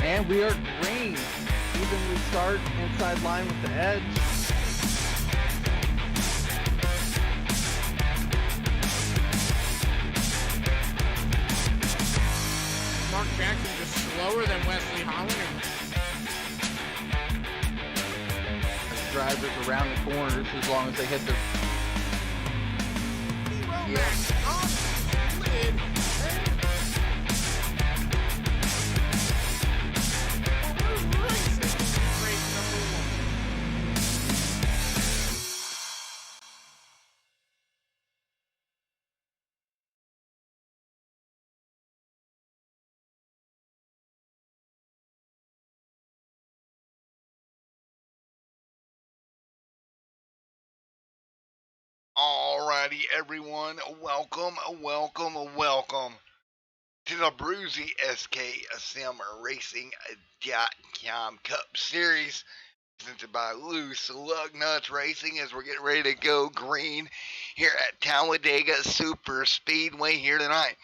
And we are green. Evenly start inside line with the edge. Mark Jackson just slower than Wesley Holland. Drivers around the corners as long as they hit their... Alrighty, everyone, welcome to the Abruzzi SKSM Racing.com Cup Series, presented by Lugnuts Racing, as we're getting ready to go green here at Talladega Super Speedway here tonight.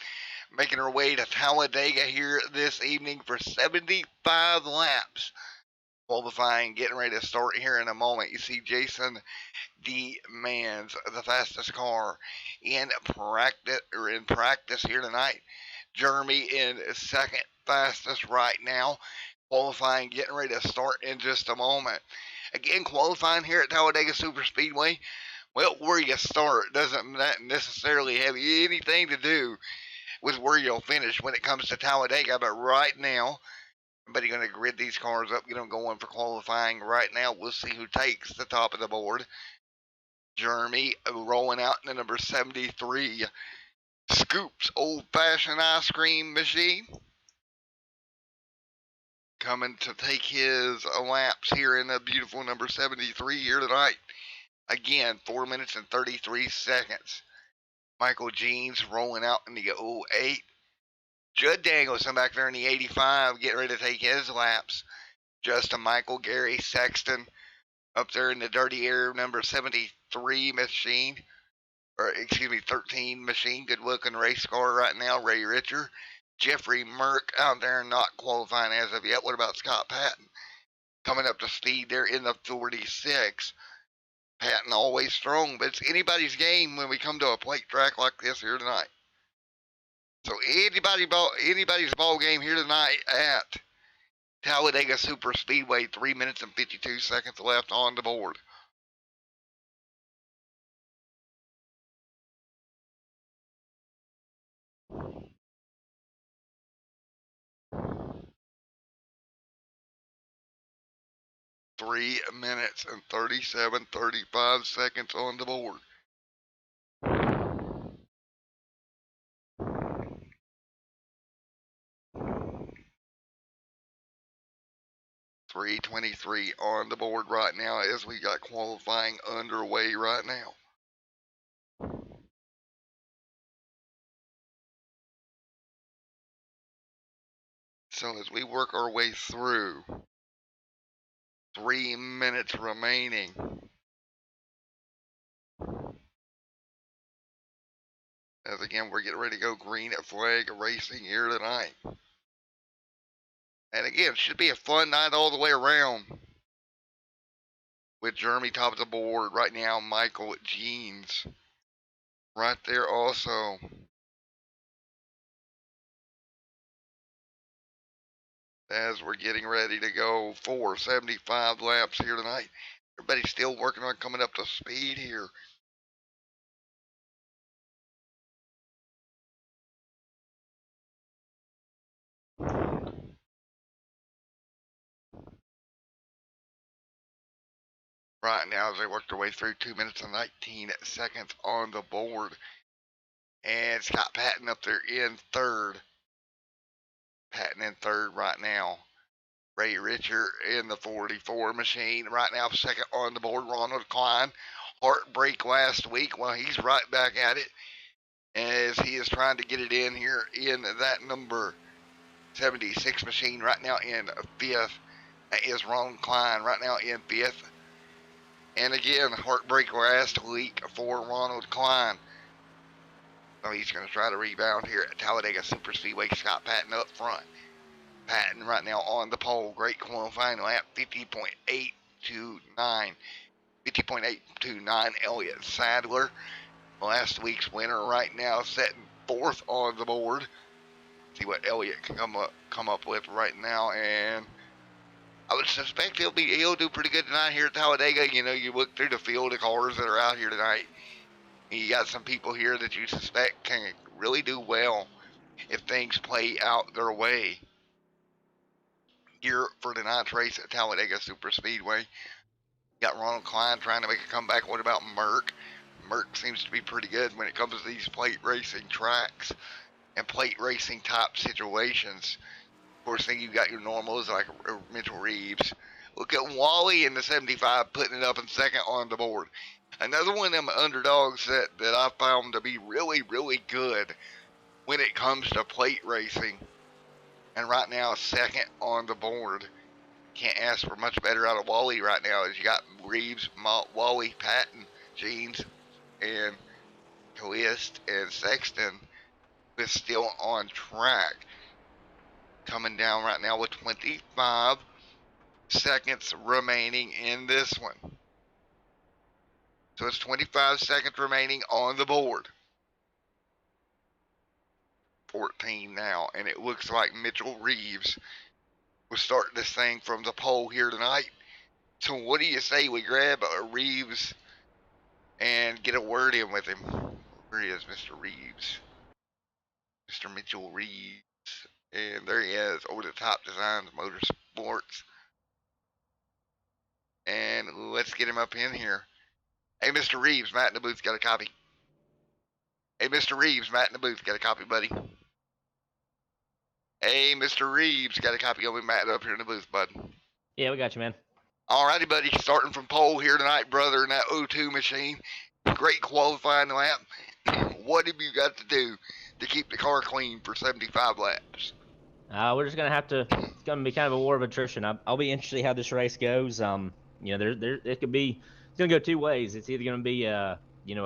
Making our way to Talladega here this evening for 75 laps. Qualifying, getting ready to start here in a moment. You see Jason demands the fastest car in practice here tonight. Jeremy in second fastest right now. Qualifying, getting ready to start in just a moment. Again, qualifying here at Talladega Super Speedway. Well, where you start doesn't necessarily have anything to do with where you'll finish when it comes to Talladega. But right now, everybody's going to grid these cars up, get them going for qualifying right now. We'll see who takes the top of the board. Jeremy rolling out in the number 73 Scoops old-fashioned ice cream machine. Coming to take his laps here in the beautiful number 73 here tonight. Again, 4 minutes and 33 seconds. Michael Jeans rolling out in the 08. Judd Danielson back there in the 85 getting ready to take his laps. Justin Michael, Gary Sexton up there in the dirty air number 73 machine. Or excuse me, 13 machine. Good looking race car right now. Ray Richer. Jeffrey Merck out there not qualifying as of yet. What about Scott Patton? Coming up to speed there in the 46. Patton always strong, but it's anybody's game when we come to a plate track like this here tonight. So anybody's ball game here tonight at Talladega Super Speedway. 3 minutes and 52 seconds left on the board. Three minutes and 35 seconds on the board. .323 on the board right now as we got qualifying underway right now. So as we work our way through, 3 minutes remaining. As again, we're getting ready to go green at flag racing here tonight. And again, it should be a fun night all the way around. With Jeremy top of the board right now, Michael Jeans right there also. As we're getting ready to go for 75 laps here tonight. Everybody's still working on coming up to speed here. Right now as they work their way through, 2 minutes and 19 seconds on the board. And Scott Patton up there in third. Patton in third right now. Ray Richer in the 44 machine. Right now second on the board. Ronald Klein. Heartbreak last week. Well, he's right back at it as he is trying to get it in here in that number 76 machine. Right now in fifth. That is Ronald Klein right now in fifth. And again, heartbreak last week for Ronald Klein. So he's going to try to rebound here at Talladega Super Speedway. Scott Patton up front. Patton right now on the pole. Great qualifying lap, 50.829. 50.829. Elliott Sadler, last week's winner, right now sitting 4th on the board. See what Elliott can come up with right now, and I would suspect he'll do pretty good tonight here at Talladega. You know, you look through the field of cars that are out here tonight, and you got some people here that you suspect can really do well if things play out their way here for tonight's race at Talladega Superspeedway. You got Ronald Klein trying to make a comeback. What about Merck? Merck seems to be pretty good when it comes to these plate racing tracks and plate racing type situations. Of course, then you got your normals like Mitchell Reeves. Look at Wally in the 75 putting it up in 2nd on the board. Another one of them underdogs that I found to be really, really good when it comes to plate racing. And right now, 2nd on the board. Can't ask for much better out of Wally right now, as you got Reeves, Wally, Patton, Jeans, and Twist, and Sexton is still on track. Coming down right now with 25 seconds remaining in this one. So it's 25 seconds remaining on the board. 14 now, and it looks like Mitchell Reeves will start this thing from the pole here tonight. So what do you say we grab Reeves and get a word in with him? Where is Mr. Reeves? Mr. Mitchell Reeves. And there he is, Over the Top Designs Motorsports. And let's get him up in here. Hey, Mr. Reeves, Matt in the booth got a copy. Hey, Mr. Reeves, Matt in the booth got a copy, buddy. Hey, Mr. Reeves, got a copy of me, Matt, up here in the booth, bud. Yeah, we got you, man. Alrighty, buddy, starting from pole here tonight, brother, in that O2 machine. Great qualifying lap. What have you got to do to keep the car clean for 75 laps? We're just gonna have to. It's gonna be kind of a war of attrition. I'll be interested to see how this race goes. You know, it could be. It's gonna go two ways. It's either gonna be a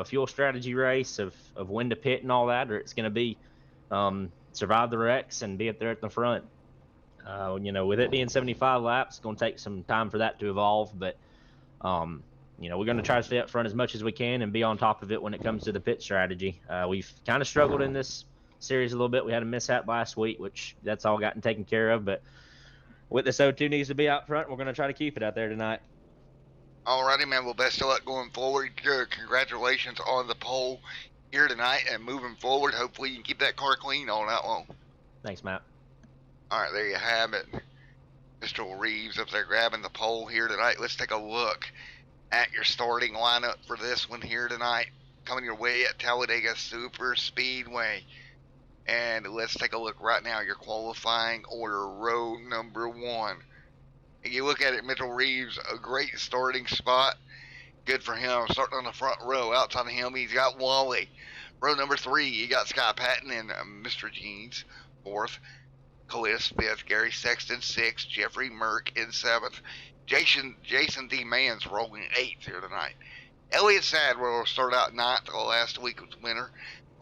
fuel strategy race of when to pit and all that, or it's gonna be survive the wrecks and be up there at the front. With it being 75 laps, it's gonna take some time for that to evolve. But we're gonna try to stay up front as much as we can and be on top of it when it comes to the pit strategy. We've kind of struggled in this series a little bit. We had a mishap last week, which that's all gotten taken care of. But with this O2 needs to be out front, we're going to try to keep it out there tonight. Alrighty, man. Well, best of luck going forward. Congratulations on the pole here tonight and moving forward. Hopefully you can keep that car clean all night long. Thanks, Matt. All right, there you have it. Mr. Reeves up there grabbing the pole here tonight. Let's take a look at your starting lineup for this one here tonight. Coming your way at Talladega Superspeedway. And let's take a look right now. Your qualifying order, row number 1. And you look at it, Mitchell Reeves, a great starting spot. Good for him. Starting on the front row. Outside of him, he's got Wally. Row number 3, you got Scott Patton and Mr. Jeans. 4th, Callis. 5th, Gary Sexton. 6th, Jeffrey Merck in 7th. Jason D. Mann's rolling 8th here tonight. Elliott Sadler will start out 9th. The last week was winner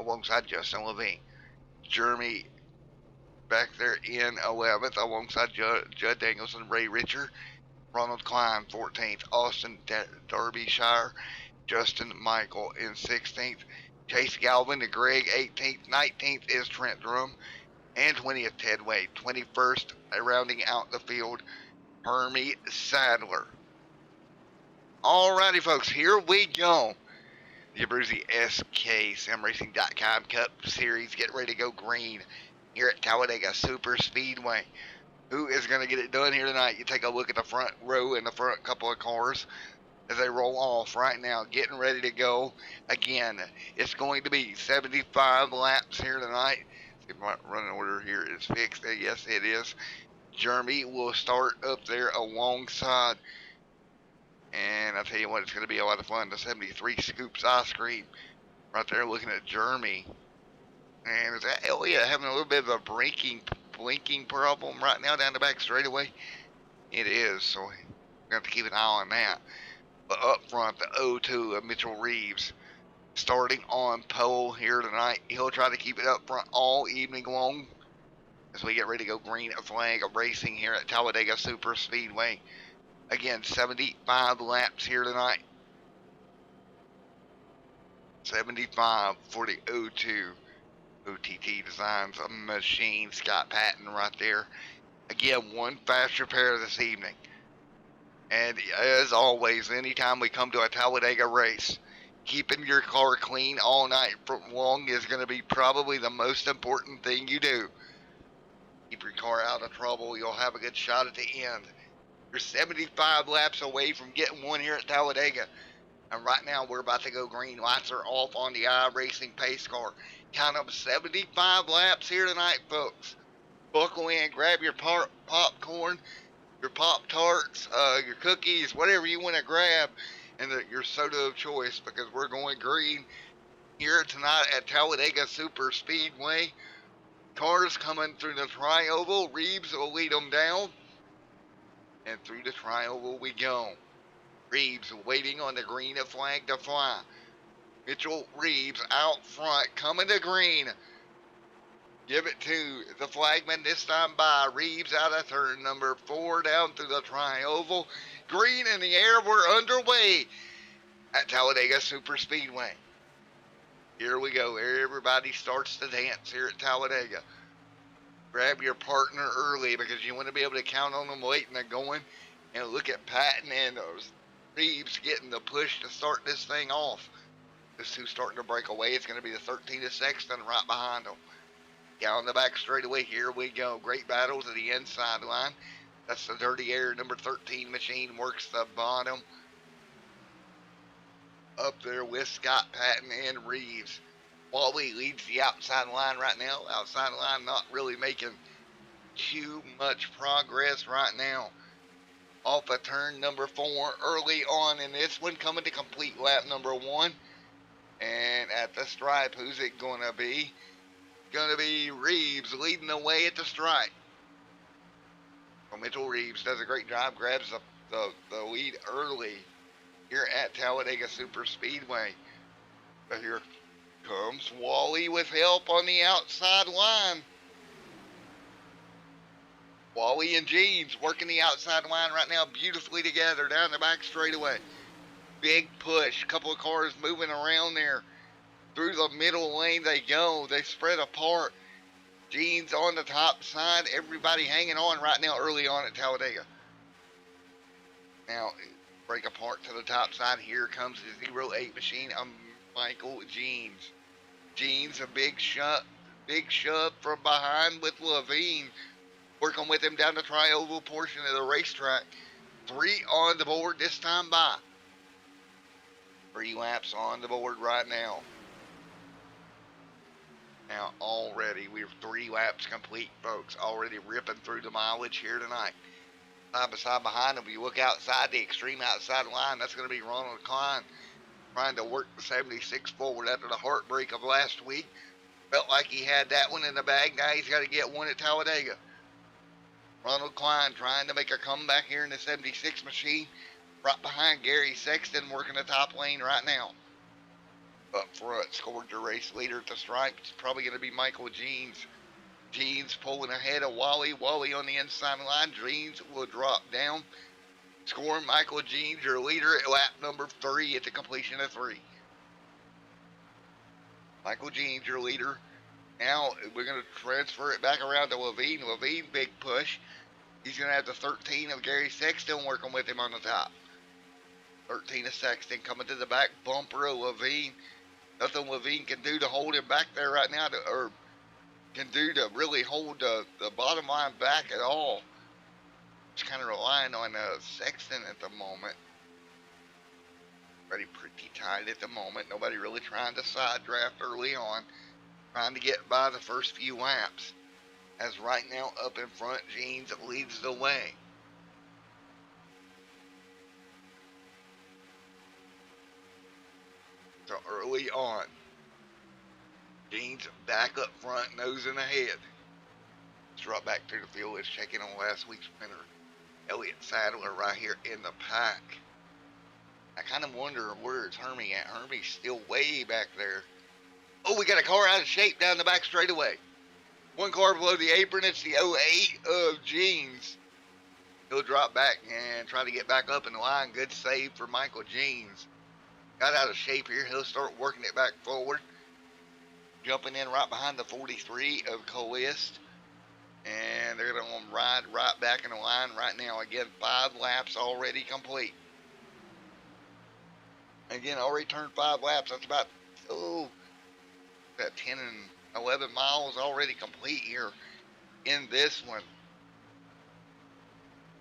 alongside Justin Levine. Jeremy back there in 11th alongside Judd Danielson, Ray Richer, Ronald Klein 14th, Austin Derbyshire, Justin Michael in 16th, Chase Galvin to Greg 18th, 19th is Trent Drum, and 20th Ted Wade, 21st rounding out the field, Hermie Sadler. Alrighty folks, here we go. The Abruzzi SK SimRacing.com Cup Series getting ready to go green here at Talladega Superspeedway. Who is going to get it done here tonight? You take a look at the front row and the front couple of cars as they roll off right now, getting ready to go. Again, it's going to be 75 laps here tonight. See if my running order here is fixed. Yes, it is. Jeremy will start up there alongside. And I'll tell you what, it's going to be a lot of fun. The 73 Scoops Ice Cream right there looking at Jeremy. And is that Elliott having a little bit of a blinking problem right now down the back straightaway? It is, so we're going to have to keep an eye on that. But up front, the O2 of Mitchell Reeves starting on pole here tonight. He'll try to keep it up front all evening long as we get ready to go green flag racing here at Talladega Super Speedway. Again, 75 laps here tonight. 75 for the 02 OTT Designs machine. Scott Patton right there. Again, one fast repair this evening. And as always, anytime we come to a Talladega race, keeping your car clean all night long is going to be probably the most important thing you do. Keep your car out of trouble. You'll have a good shot at the end. You're 75 laps away from getting one here at Talladega. And right now, we're about to go green. Lights are off on the iRacing pace car. Count up 75 laps here tonight, folks. Buckle in, grab your popcorn, your Pop-Tarts, your cookies, whatever you want to grab, and your soda of choice, because we're going green here tonight at Talladega Super Speedway. Cars coming through the tri-oval. Reeves will lead them down, and through the tri-oval we go. Reeves waiting on the green flag to fly. Mitchell Reeves out front, coming to green. Give it to the flagman this time by Reeves out of turn number 4 down through the tri-oval. Green in the air, we're underway at Talladega Super Speedway. Here we go. Everybody starts to dance here at Talladega. Grab your partner early because you want to be able to count on them waiting and going. And look at Patton and Reeves getting the push to start this thing off. This who's starting to break away. It's going to be the 13 of Sexton right behind them. Down the back straightaway, here we go. Great battle to the inside line. That's the Dirty Air number 13 machine. Works the bottom. Up there with Scott Patton and Reeves. Wally leads the outside line right now. Outside line not really making too much progress right now. Off of turn number 4 early on in this one. Coming to complete lap number 1. And at the stripe, who's it going to be? Going to be Reeves leading the way at the stripe. Well, Mitchell Reeves does a great job, grabs the lead early here at Talladega Super Speedway. But here comes Wally with help on the outside line. Wally and Jeans working the outside line right now beautifully together down the back straightaway. Big push, couple of cars moving around there. Through the middle lane they go. They spread apart. Jeans on the top side. Everybody hanging on right now early on at Talladega. Now, break apart to the top side. Here comes the 08 machine of Michael Jeans. Jeans, a big shove from behind with Levine. Working with him down the tri-oval portion of the racetrack. 3 on the board this time by. 3 laps on the board right now. Now already we're 3 laps complete, folks. Already ripping through the mileage here tonight. Side by side behind him, you look outside the extreme outside line. That's going to be Ronald Klein trying to work the 76 forward after the heartbreak of last week. Felt like he had that one in the bag. Now he's got to get one at Talladega. Ronald Klein trying to make a comeback here in the 76 machine. Right behind Gary Sexton working the top lane right now. Up front, scored your race leader at the stripe. It's probably going to be Michael Jeans. Jeans pulling ahead of Wally. Wally on the inside line. Jeans will drop down. Scoring Michael Jeans, your leader at lap number 3 at the completion of 3. Michael Jeans, your leader. Now we're going to transfer it back around to Levine. Levine, big push. He's going to have the 13 of Gary Sexton working with him on the top. 13 of Sexton coming to the back bumper of Levine. Nothing Levine can do to hold him back there right now, or can do to really hold the bottom line back at all. Just kind of relying on Sexton at the moment. Pretty tight at the moment. Nobody really trying to side draft early on. Trying to get by the first few laps. As right now up in front, Jeans leads the way. So early on, Jeans back up front, nosing ahead. Strut back through the field is checking on last week's winner, Elliott Sadler, right here in the pack. I kind of wonder where's Hermie at. Hermie's still way back there. Oh, we got a car out of shape down the back straightaway. One car below the apron, it's the 08 of Jeans. He'll drop back and try to get back up in the line. Good save for Michael Jeans. Got out of shape here. He'll start working it back forward. Jumping in right behind the 43 of Coist. And they're going to ride right back in the line right now. Again, 5 laps already complete. Again, already turned 5 laps. That's about, that 10 and 11 miles already complete here in this one.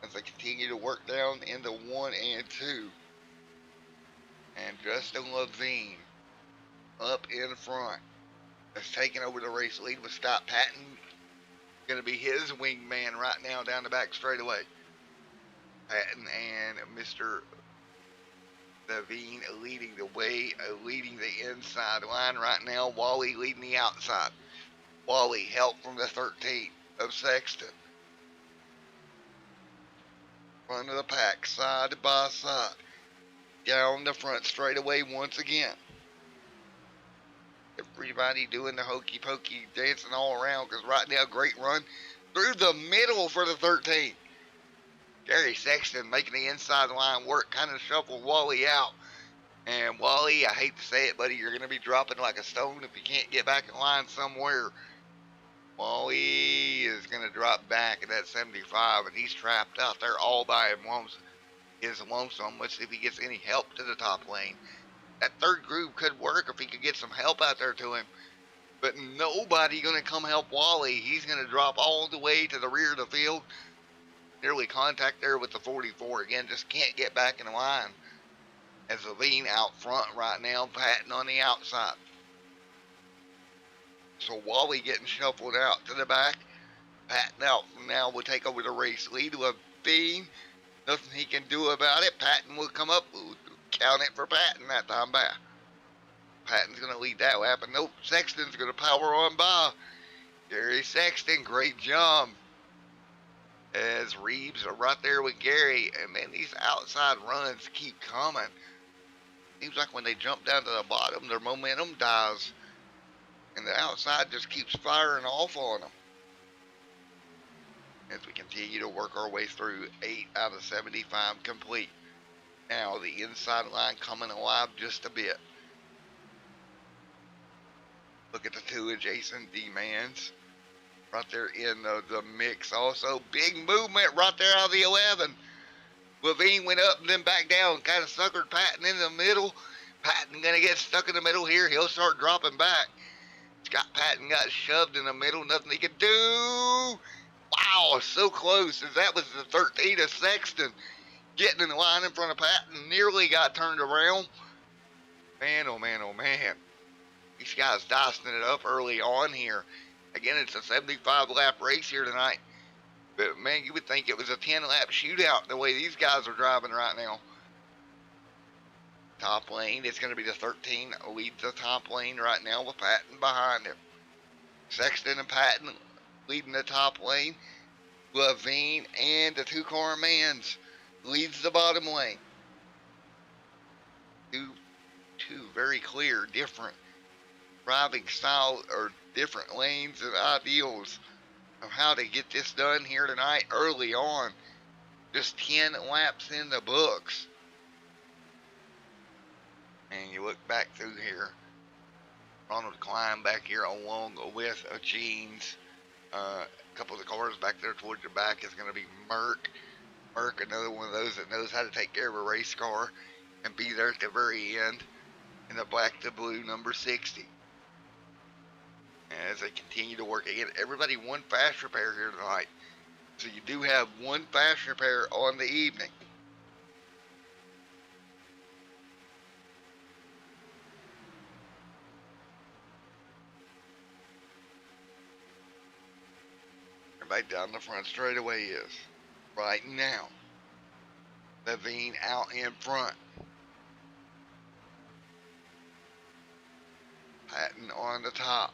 As they continue to work down into 1 and 2. And Justin Levine up in front. Has taken over the race lead with Scott Patton. Going to be his wingman right now down the back straightaway. Patton and Mr. Levine leading the way, leading the inside line right now. Wally leading the outside. Wally help from the 13 of Sexton. Front of the pack, side by side. Down the front straightaway once again. Everybody doing the hokey pokey, dancing all around, because right now, great run through the middle for the 13. Gary Sexton making the inside line work, kind of shuffled Wally out. And Wally, I hate to say it, buddy, you're going to be dropping like a stone if you can't get back in line somewhere. Wally is going to drop back at that 75, and he's trapped out there all by his lonesome. Let's see if he gets any help to the top lane. That third group could work if he could get some help out there to him. But nobody going to come help Wally. He's going to drop all the way to the rear of the field. Nearly contact there with the 44. Again, just can't get back in the line. As Levine out front right now, Patton on the outside. So Wally getting shuffled out to the back. Patton out now will take over the race lead. Levine, nothing he can do about it. Patton will come up. Count it for Patton that time back. Patton's going to lead that lap. And nope, Sexton's going to power on by. Gary Sexton, great job. As Reeves are right there with Gary. And man, these outside runs keep coming. Seems like when they jump down to the bottom, their momentum dies. And the outside just keeps firing off on them. As we continue to work our way through 8 out of 75 complete. Now the inside line coming alive just a bit. Look at the 2 adjacent demands. Right there in the mix also. Big movement right there out of the 11. Levine went up and then back down. Kind of suckered Patton in the middle. Patton going to get stuck in the middle here. He'll start dropping back. Scott Patton got shoved in the middle. Nothing he could do. Wow, so close. As that was the 13 of Sexton. Getting in the line in front of Patton. Nearly got turned around. Man, oh man, oh man. These guys dicing it up early on here. Again, it's a 75 lap race here tonight. But man, you would think it was a 10 lap shootout the way these guys are driving right now. Top lane, it's going to be the 13 leads the top lane right now with Patton behind him. Sexton and Patton leading the top lane. Levine and the 2 car mans leads the bottom lane. Two very clear, different driving style or different lanes and ideals of how to get this done here tonight early on. Just 10 laps in the books. And you look back through here. Ronald Klein back here along with Jeans. A couple of the cars back there towards the back is going to be Merck. Merck, another one of those that knows how to take care of a race car and be there at the very end in the black to blue number 60. As they continue to work again, everybody one fast repair here tonight. So you do have one fast repair on the evening. Everybody down the front straightaway is. Right now. Levine out in front. Patton on the top.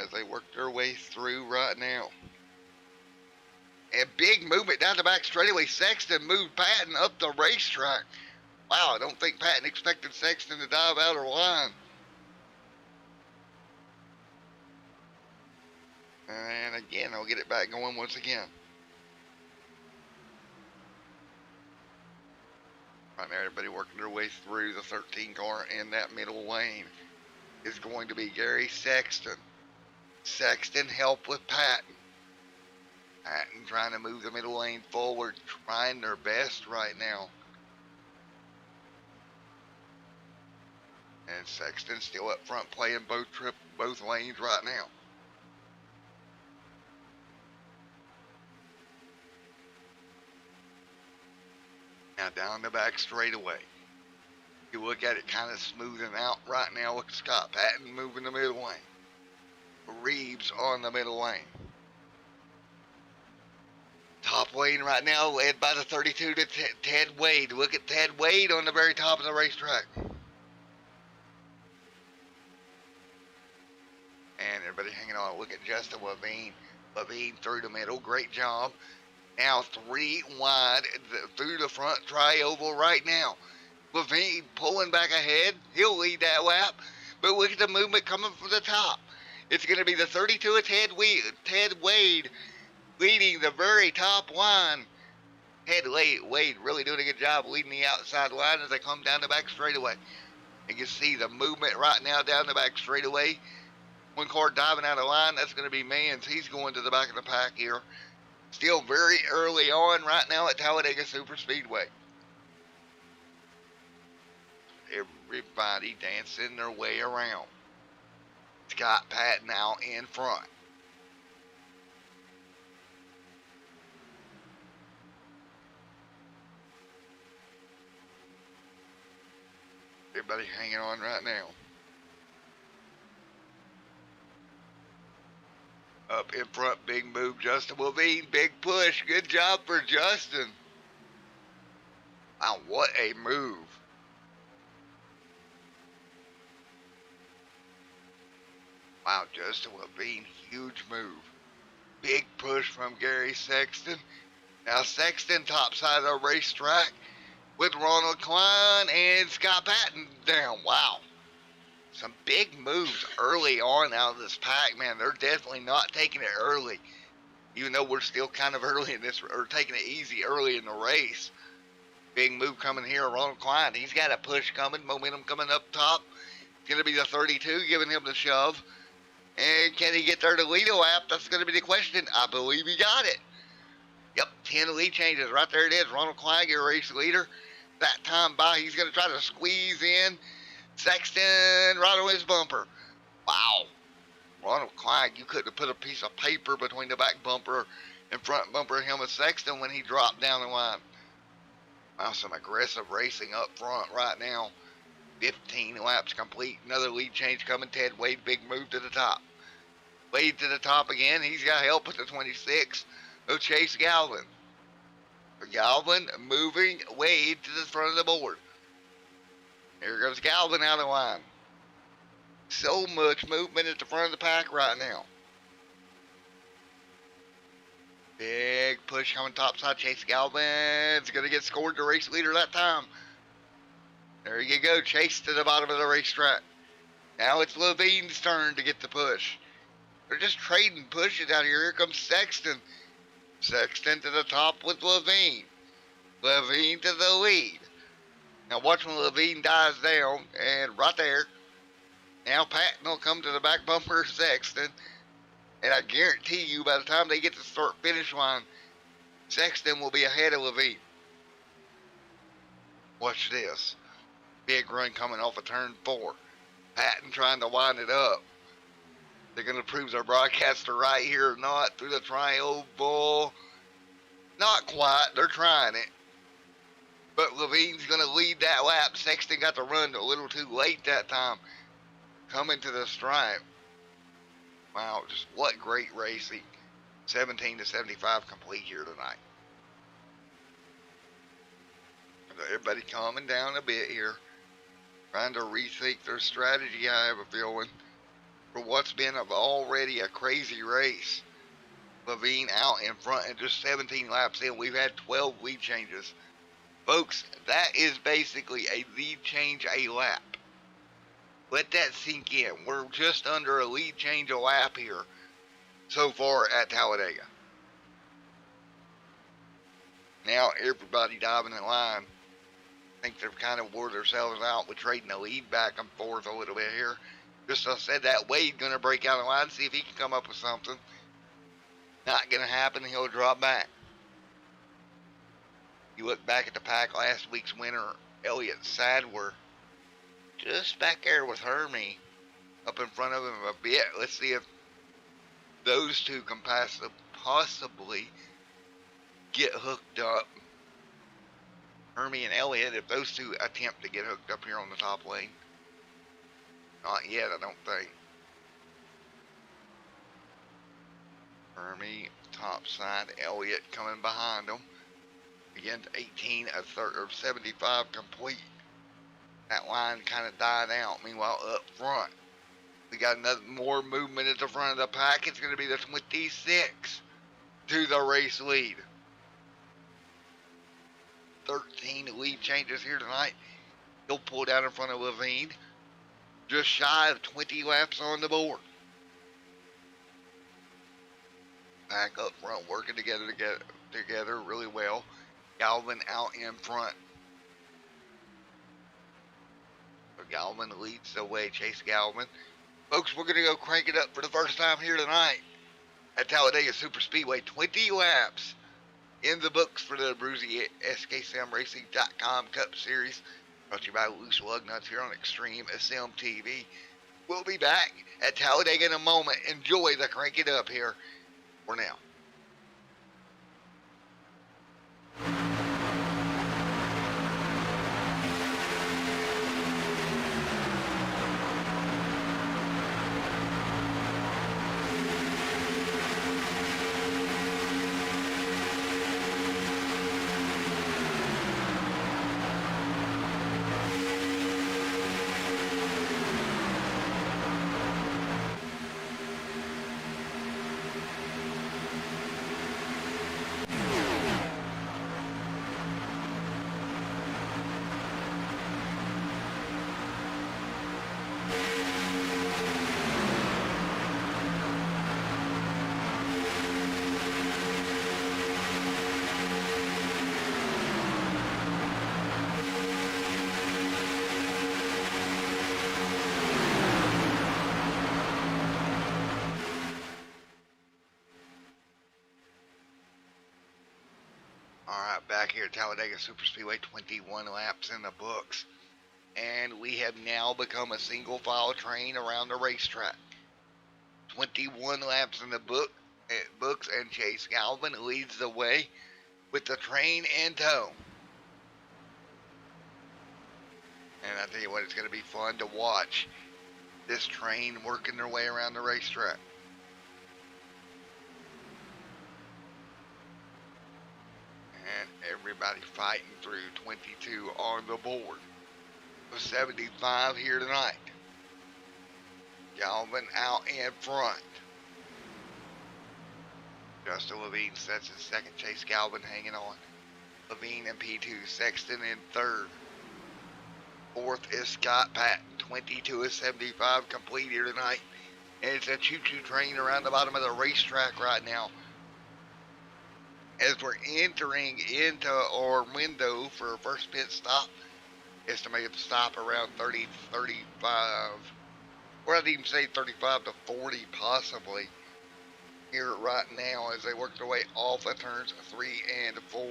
As they work their way through right now. And big movement down the back straightaway. Sexton moved Patton up the racetrack. Wow, I don't think Patton expected Sexton to dive out of line. And again, I'll get it back going once again. Right now, everybody working their way through the 13 car in that middle lane is going to be Gary Sexton. Sexton help with Patton. Patton trying to move the middle lane forward, trying their best right now. And Sexton still up front playing both lanes right now. Now down the back straightaway. You look at it kind of smoothing out right now with Scott Patton moving the middle lane. Reeves on the middle lane. Top lane right now led by the 32 to Ted Wade. Look at Ted Wade on the very top of the racetrack. And everybody hanging on. Look at Justin Levine. Levine through the middle. Great job. Now 3 wide through the front tri-oval right now. Levine pulling back ahead. He'll lead that lap. But look at the movement coming from the top. It's going to be the 32 of Ted Wade leading the very top line. Ted Wade really doing a good job leading the outside line as they come down the back straightaway. You can see the movement right now down the back straightaway. One car diving out of line, that's going to be Mans. He's going to the back of the pack here. Still very early on right now at Talladega Super Speedway. Everybody dancing their way around. Scott Patton out in front. Everybody hanging on right now. Up in front, big move, Justin Levine, big push. Good job for Justin. Wow, what a move. Wow, Justin Levine, huge move. Big push from Gary Sexton. Now Sexton topside of the racetrack with Ronald Klein and Scott Patton down. Wow. Some big moves early on out of this pack, man. They're definitely not taking it early. Even though we're still kind of early in this, or taking it easy early in the race. Big move coming here, Ronald Klein. He's got a push coming, momentum coming up top. It's going to be the 32 giving him the shove. And can he get there to lead a lap? That's going to be the question. I believe he got it. Yep, 10 lead changes. Right there it is. Ronald Klein, your race leader. That time by, he's going to try to squeeze in. Sexton right on his bumper. Wow. Ronald Klein, you couldn't have put a piece of paper between the back bumper and front bumper of him and Sexton when he dropped down the line. Wow, some aggressive racing up front right now. 15 laps complete. Another lead change coming. Ted Wade, big move to the top. Wade to the top again. He's got help with the 26 of Chase Galvin. Galvin moving Wade to the front of the board. Here goes Galvin out of line. So much movement at the front of the pack right now. Big push coming topside. Chase Galvin's going to get scored the race leader that time. There you go. Chase to the bottom of the racetrack. Now it's Levine's turn to get the push. They're just trading pushes out here. Here comes Sexton. Sexton to the top with Levine. Levine to the lead. Now watch when Levine dies down, and right there, now Patton will come to the back bumper of Sexton, and I guarantee you by the time they get to the start-finish line, Sexton will be ahead of Levine. Watch this. Big run coming off of turn 4. Patton trying to wind it up. They're going to prove their broadcaster right here or not through the tri-oval. Not quite. They're trying it. But Levine's going to lead that lap. Sexton got the run a little too late that time. Coming to the stripe. Wow, just what great racing. 17 to 75 complete here tonight. Everybody calming down a bit here. Trying to rethink their strategy, I have a feeling, for what's been already a crazy race. Levine out in front and just 17 laps in. We've had 12 lead changes. Folks, that is basically a lead change a lap. Let that sink in. We're just under a lead change a lap here. so far at Talladega. Now everybody diving in line. I think they've kind of wore themselves out with trading the lead back and forth a little bit here. Just as I said, that Wade going to break out of line, see if he can come up with something. Not going to happen. He'll drop back. You look back at the pack, last week's winner, Elliott Sadler, just back there with Hermie up in front of him a bit. Let's see if those two can possibly get hooked up. Hermie and Elliott, if those two attempt to get hooked up here on the top lane. Not yet, I don't think. Hermie, top side, Elliott coming behind them. Again, 18 of 75 complete. That line kind of died out. Meanwhile, up front, we got another more movement at the front of the pack. It's going to be the 26 to the race lead. 13 lead changes here tonight. He'll pull down in front of Levine. Just shy of 20 laps on the board. Back up front, working together really well. Galvin out in front. So Galvin leads the way, Chase Galvin. Folks, we're going to go crank it up for the first time here tonight at Talladega Superspeedway. 20 laps in the books for the Abruzzi SKSamRacing.com Cup Series. Brought to you by Loose Lugnuts here on Extreme SM TV. We'll be back at Talladega in a moment. Enjoy the crank it up here for now. Alright, back here at Talladega Superspeedway, 21 laps in the books. And we have now become a single file train around the racetrack. 21 laps in the books, and Chase Galvin leads the way with the train in tow. And I tell you what, it's going to be fun to watch this train working their way around the racetrack. And everybody fighting through. 22 on the board. So 75 here tonight. Galvin out in front. Justin Levine sets in second. Chase Galvin hanging on. Levine in P2. Sexton in third. Fourth is Scott Patton. 22 of 75 complete here tonight. And it's a choo-choo train around the bottom of the racetrack right now. As we're entering into our window for our first pit stop, estimated to stop around 30, 35, or I'd even say 35 to 40 possibly here right now as they work their way off of turns 3 and 4.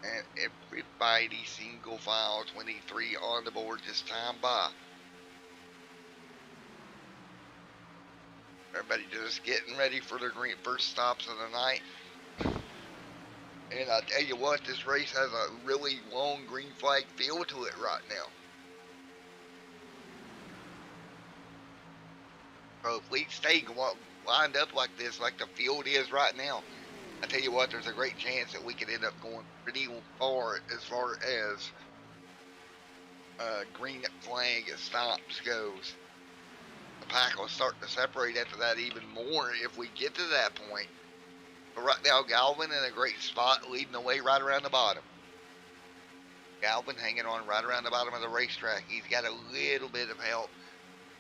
And everybody single file 23 on the board this time by. Everybody just getting ready for their first stops of the night. And I tell you what, this race has a really long green flag feel to it right now. So if we stay lined up like this, like the field is right now, I tell you what, there's a great chance that we could end up going pretty far as green flag stops goes. The pack will start to separate after that even more if we get to that point. But right now, Galvin in a great spot, leading the way right around the bottom. Galvin hanging on right around the bottom of the racetrack. He's got a little bit of help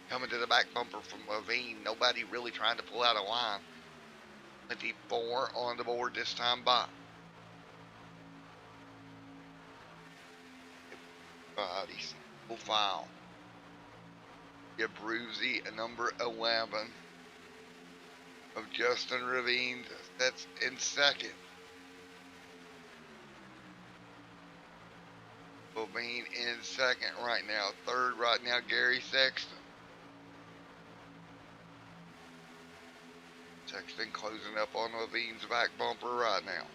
Coming to the back bumper from Levine. Nobody really trying to pull out a line. 24 on the board this time by. Body single file. Abruzzi, number 11 of Justin Ravine. That's in second. Levine in second right now. Third right now, Gary Sexton. Sexton closing up on Levine's back bumper right now.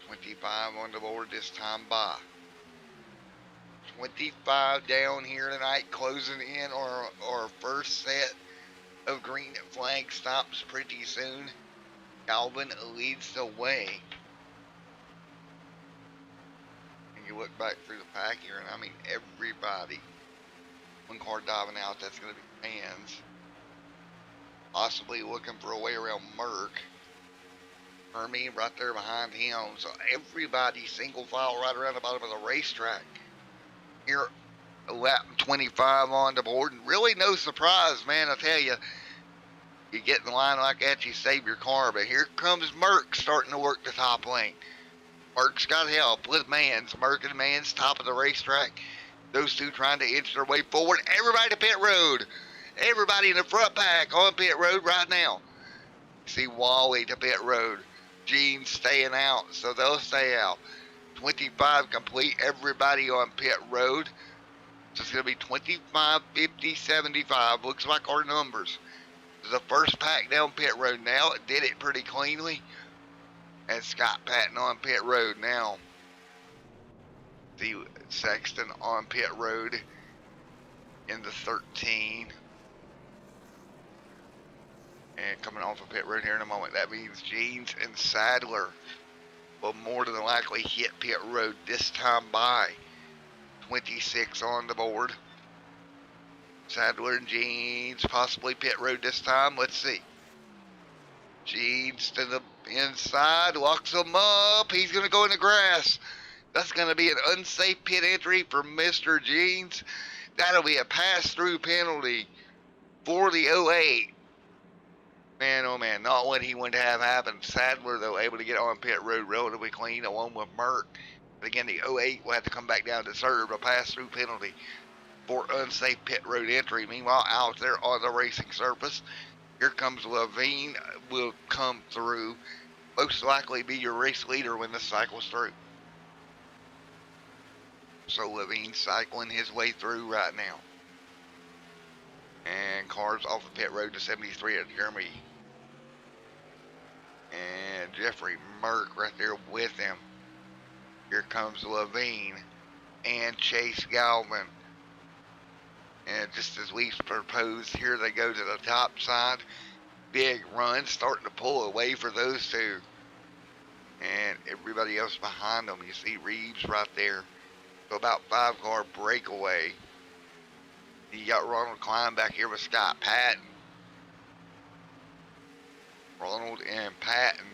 25 on the board this time by. 25 down here tonight, closing in on our first set of green flag stops pretty soon. Calvin leads the way. And you look back through the pack here, and I mean everybody. One car diving out, that's going to be fans. Possibly looking for a way around Merck. Hermie right there behind him. So everybody single file right around the bottom of the racetrack. Here, lap 25 on the board. And really no surprise, man, I tell you. You get in the line like that, you save your car. But here comes Merck starting to work the top lane. Merck's got help with Mans. Merck and Mans top of the racetrack. Those two trying to inch their way forward. Everybody to pit road. Everybody in the front pack on pit road right now. See Wally to pit road. Gene's staying out, so they'll stay out. 25 complete. Everybody on pit road. So it's going to be 25, 50, 75. Looks like our numbers. The first pack down pit road now. It did it pretty cleanly. And Scott Patton on pit road now. The Sexton on pit road in the 13. And coming off of pit road here in a moment. That means Jeans and Sadler will more than likely hit pit road this time by. 26 on the board. Sadler and Jeans possibly pit road this time. Let's see. Jeans to the inside. Locks him up. He's going to go in the grass. That's going to be an unsafe pit entry for Mr. Jeans. That'll be a pass-through penalty for the 08. Man, oh man, not what he wanted to have happen. Sadler, though, able to get on pit road relatively clean, along with Merck. But again, the 08 will have to come back down to serve a pass-through penalty for unsafe pit road entry. Meanwhile, out there on the racing surface, here comes Levine. Will come through. Most likely be your race leader when this cycles through. So Levine cycling his way through right now. And cars off the pit road to 73 at Jeremy. And Jeffrey Merck right there with him. Here comes Levine and Chase Galvin. And just as we proposed, here they go to the top side. Big run, starting to pull away for those two. And everybody else behind them. You see Reeves right there. So about 5-car breakaway. You got Ronald Klein back here with Scott Patton. Ronald and Patton.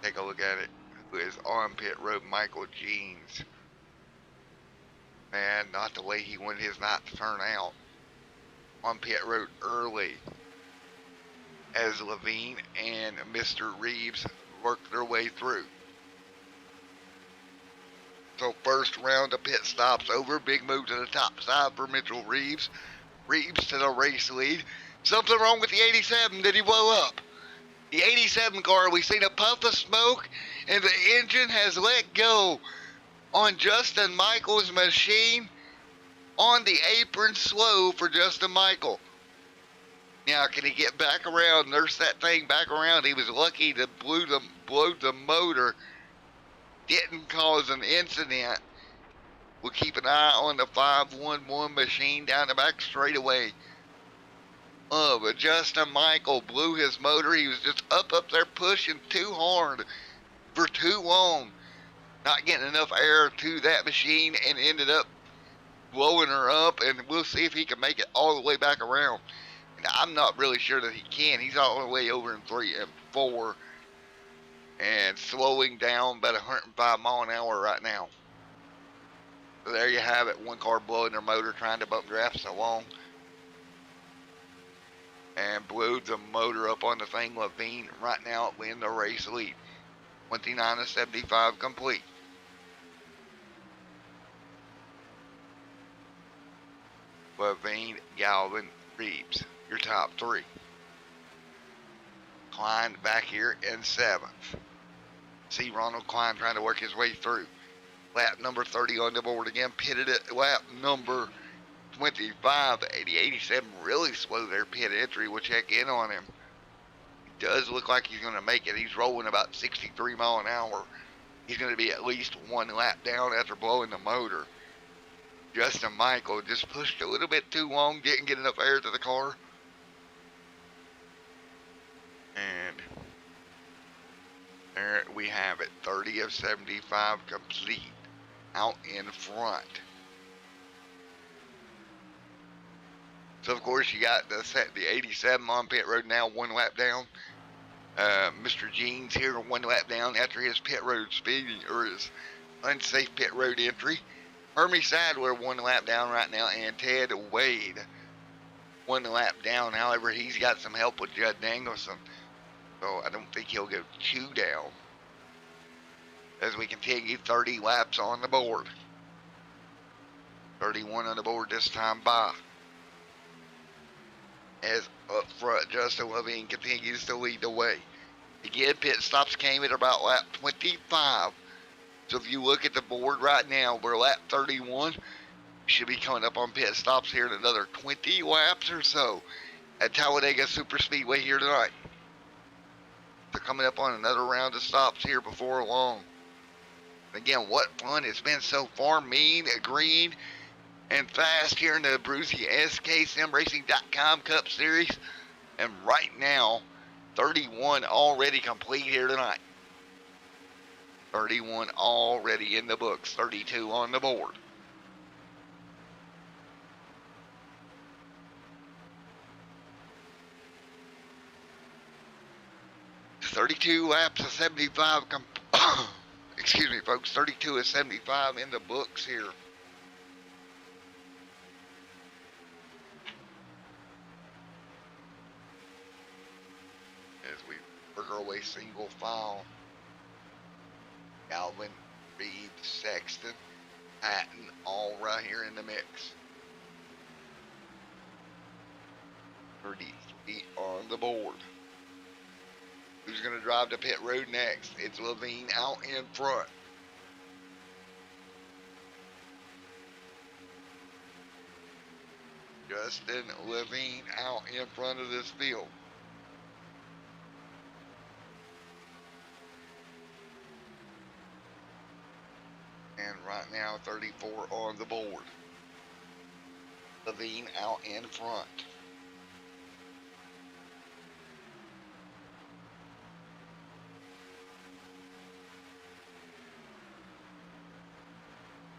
Take a look at it. Who is on pit road? Michael Jeans. Man, not the way he wanted his night to turn out. On pit road early. As Levine and Mr. Reeves work their way through. So first round of pit stops over. Big move to the top side for Mitchell Reeves. Reeves to the race lead. Something wrong with the 87. Did he blow up? The 87 car, we've seen a puff of smoke and the engine has let go on Justin Michael's machine on the apron slow for Justin Michael. Now, can he get back around, nurse that thing back around? He was lucky to blow the motor. Didn't cause an incident. We'll keep an eye on the 511 machine down the back straightaway. But Justin Michael blew his motor. He was just up there pushing too hard for too long. Not getting enough air to that machine and ended up blowing her up. And we'll see if he can make it all the way back around. And I'm not really sure that he can. He's all the way over in 3 and 4. And slowing down about 105 mile an hour right now. So there you have it. One car blowing their motor, trying to bump drafts along. And blew the motor up on the thing. Levine right now win the race lead. 29 to 75 complete. Levine, Galvin, Reeves, your top three. Klein back here in 7th. See Ronald Klein trying to work his way through. Lap number 30 on the board again. Pitted at lap number 25. 87 really slow their pit entry. We'll check in on him. He does look like he's going to make it. He's rolling about 63 mile an hour. He's going to be at least 1 lap down after blowing the motor. Justin Michael just pushed a little bit too long, didn't get enough air to the car. And there we have it, 30 of 75 complete, out in front. So of course you got the 87 on pit road now, 1 lap down. Mr. Jeans here, 1 lap down after his pit road speeding, or his unsafe pit road entry. Hermie Sadler 1 lap down right now, and Ted Wade 1 lap down. However, he's got some help with Judd Danielson, so I don't think he'll go 2 down. As we continue, 30 laps on the board. 31 on the board this time by. As up front, Justin Levine continues to lead the way. Again, pit stops came at about lap 25. So if you look at the board right now, we're lap 31. Should be coming up on pit stops here in another 20 laps or so at Talladega Superspeedway here tonight. They're coming up on another round of stops here before long. Again, what fun it's been so far. Mean, green, and fast here in the Abruzzi SKSimRacing.com Cup Series. And right now, 31 already complete here tonight. 31 already in the books, 32 on the board. $32 laps of 75, excuse me folks, 32 of 75 in the books here. As we work our way single file. Galvin, Reed, Sexton, Hatton, all right here in the mix. 33 on the board. Who's going to drive to pit road next? It's Levine out in front. Justin Levine out in front of this field. And right now, 34 on the board. Levine out in front.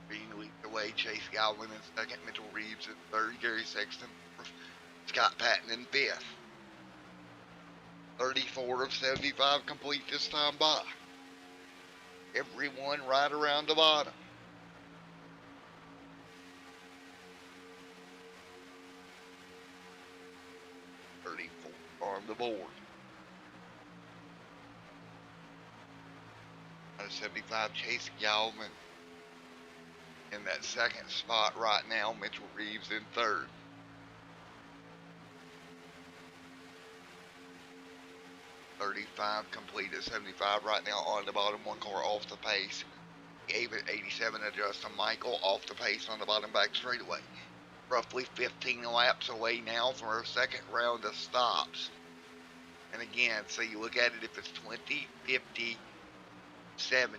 Levine leads the way. Chase Galvin in second. Mitchell Reeves in third. Gary Sexton fourth. Scott Patton in fifth. 34 of 75 complete this time by. Everyone right around the bottom. On the board. Out of 75, Chase Galvin in that second spot right now. Mitchell Reeves in third. $35 complete at 75 right now on the bottom. 1 car off the pace. Gave it 87 to Justin Michael off the pace on the bottom back straightaway. Roughly 15 laps away now from our second round of stops. And again, so you look at it, if it's 20, 50, 70.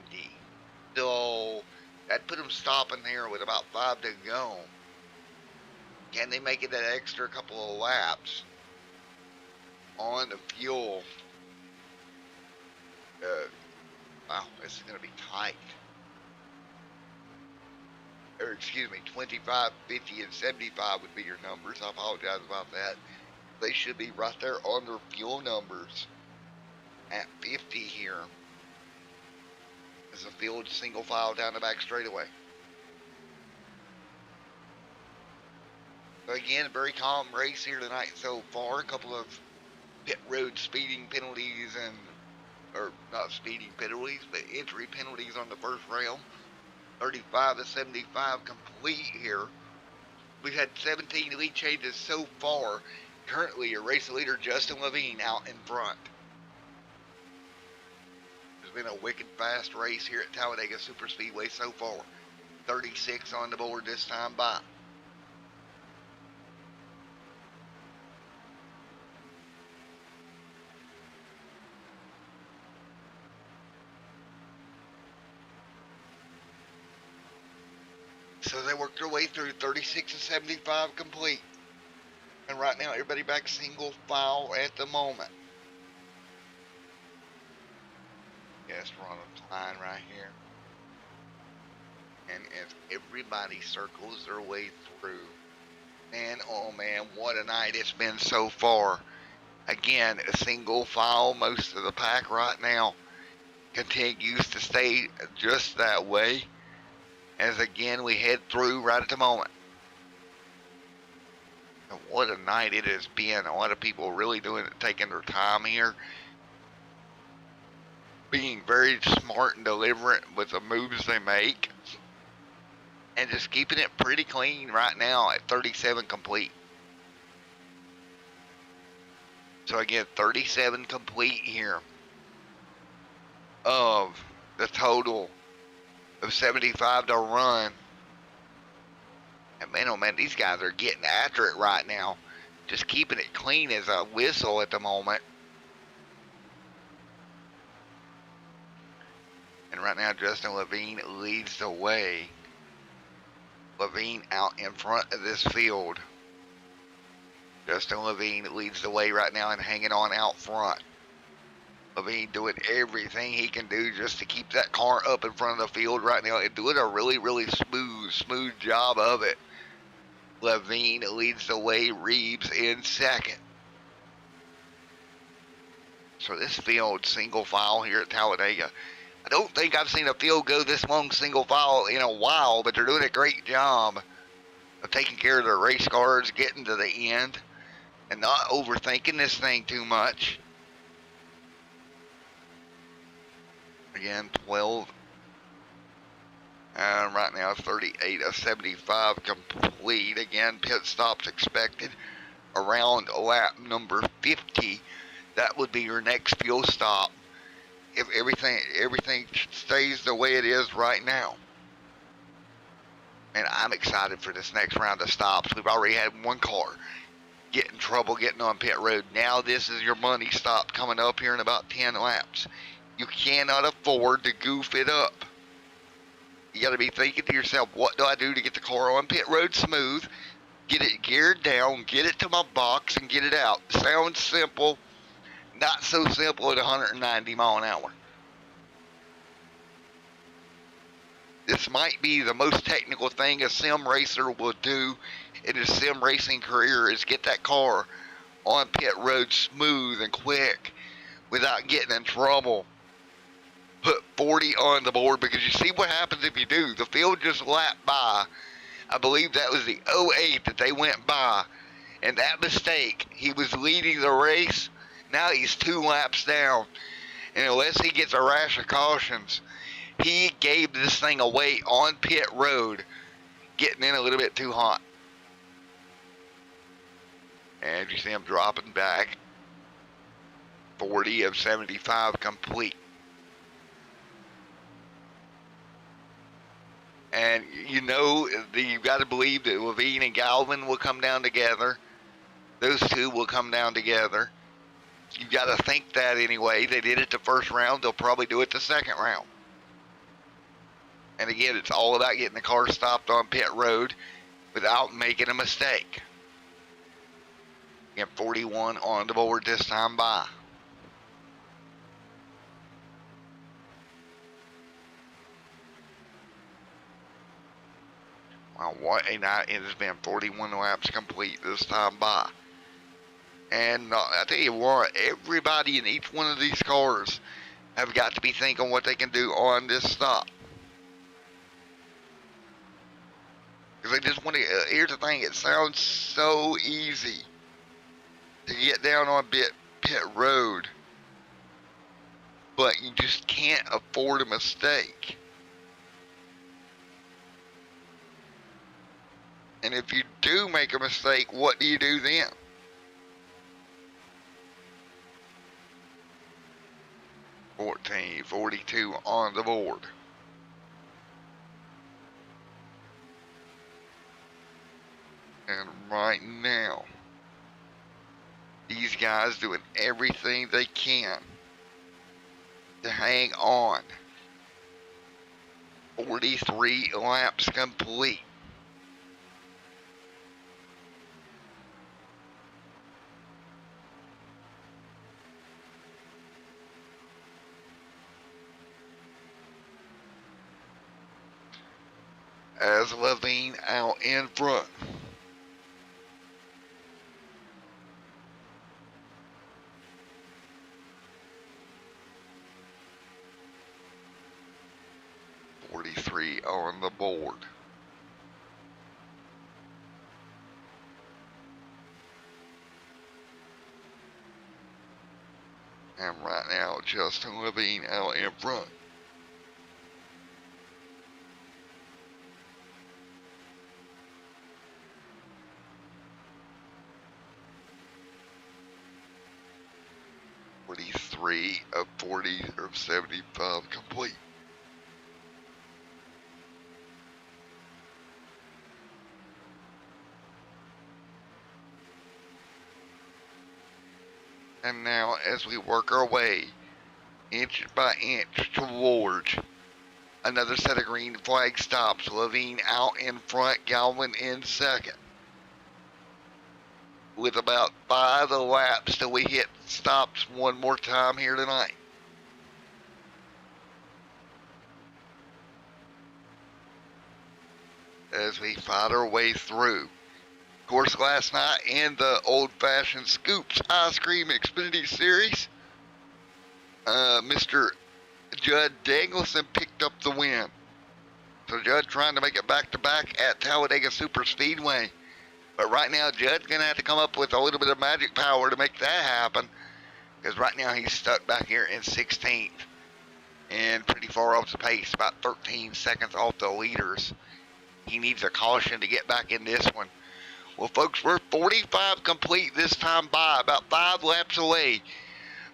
So that put them stopping there with about 5 to go. Can they make it that extra couple of laps on the fuel? Wow, this is going to be tight. Or excuse me, 25, 50, and 75 would be your numbers. I apologize about that. They should be right there on their fuel numbers at 50 here. As the field single file down the back straightaway. So again, a very calm race here tonight so far. A couple of pit road speeding penalties or not speeding penalties, but entry penalties on the first round. 35 to 75 complete here. We've had 17 lead changes so far. Currently, your race leader, Justin Levine, out in front. It's been a wicked fast race here at Talladega Superspeedway so far. 36 on the board this time by. So they worked their way through 36 and 75 complete. And right now, everybody back single file at the moment. Yes, we're on a line right here. And as everybody circles their way through, man, oh man, what a night it's been so far. Again, a single file, most of the pack right now continues to stay just that way. As again, we head through right at the moment. And what a night it has been. A lot of people really taking their time here. Being very smart and deliberate with the moves they make. And just keeping it pretty clean right now at 37 complete. So again, 37 complete here of the total of 75 to run. And man, oh man, these guys are getting after it right now. Just keeping it clean as a whistle at the moment. And right now, Justin Levine leads the way. Levine out in front of this field. Justin Levine leads the way right now and hanging on out front. Levine doing everything he can do just to keep that car up in front of the field right now and doing a really, really smooth job of it. Levine leads the way, Reeves in second. So this field single file here at Talladega. I don't think I've seen a field go this long single file in a while, but they're doing a great job of taking care of their race cars, getting to the end, and not overthinking this thing too much. Again, 12. And right now, 38 of 75 complete. Again, pit stops expected around lap number 50. That would be your next fuel stop if everything stays the way it is right now. And I'm excited for this next round of stops. We've already had one car get in trouble getting on pit road. Now this is your money stop coming up here in about 10 laps. You cannot afford to goof it up. You got to be thinking to yourself, what do I do to get the car on pit road smooth, get it geared down, get it to my box, and get it out. Sounds simple, not so simple at 190 mile an hour. This might be the most technical thing a sim racer will do in his sim racing career is get that car on pit road smooth and quick without getting in trouble. Put 40 on the board because you see what happens if you do. The field just lapped by. I believe that was the 08 that they went by. And that mistake, he was leading the race. Now he's 2 laps down. And unless he gets a rash of cautions, he gave this thing away on pit road, getting in a little bit too hot. And you see him dropping back. 40 of 75 complete. And you know, you've got to believe that Levine and Galvin will come down together. Those two will come down together. You've got to think that anyway. They did it the first round. They'll probably do it the second round. And again, it's all about getting the car stopped on pit road without making a mistake. Again, 41 on the board this time by. Wow, what a night it has been. 41 laps complete this time by. And I tell you what, everybody in each one of these cars have got to be thinking what they can do on this stop. Because they just want to, here's the thing, it sounds so easy to get down on pit road, but you just can't afford a mistake. And if you do make a mistake, what do you do then? $14.42 on the board. And right now, these guys doing everything they can to hang on. 43 laps complete. As Levine out in front. $43 on the board. And right now, Justin Levine out in front. Of 40 or 75 complete. And now as we work our way inch by inch towards another set of green flag stops, Levine out in front, Galvin in second. With about 5 laps till we hit stops one more time here tonight. As we fight our way through. Of course, last night in the old-fashioned Scoops Ice Cream Xfinity Series, Mr. Judd Danielson picked up the win. So Judd trying to make it back-to-back at Talladega Super Speedway. But right now, Judd's going to have to come up with a little bit of magic power to make that happen. Because right now, he's stuck back here in 16th. And pretty far off the pace, about 13 seconds off the leaders. He needs a caution to get back in this one. Well, folks, we're 45 complete this time by. About 5 laps away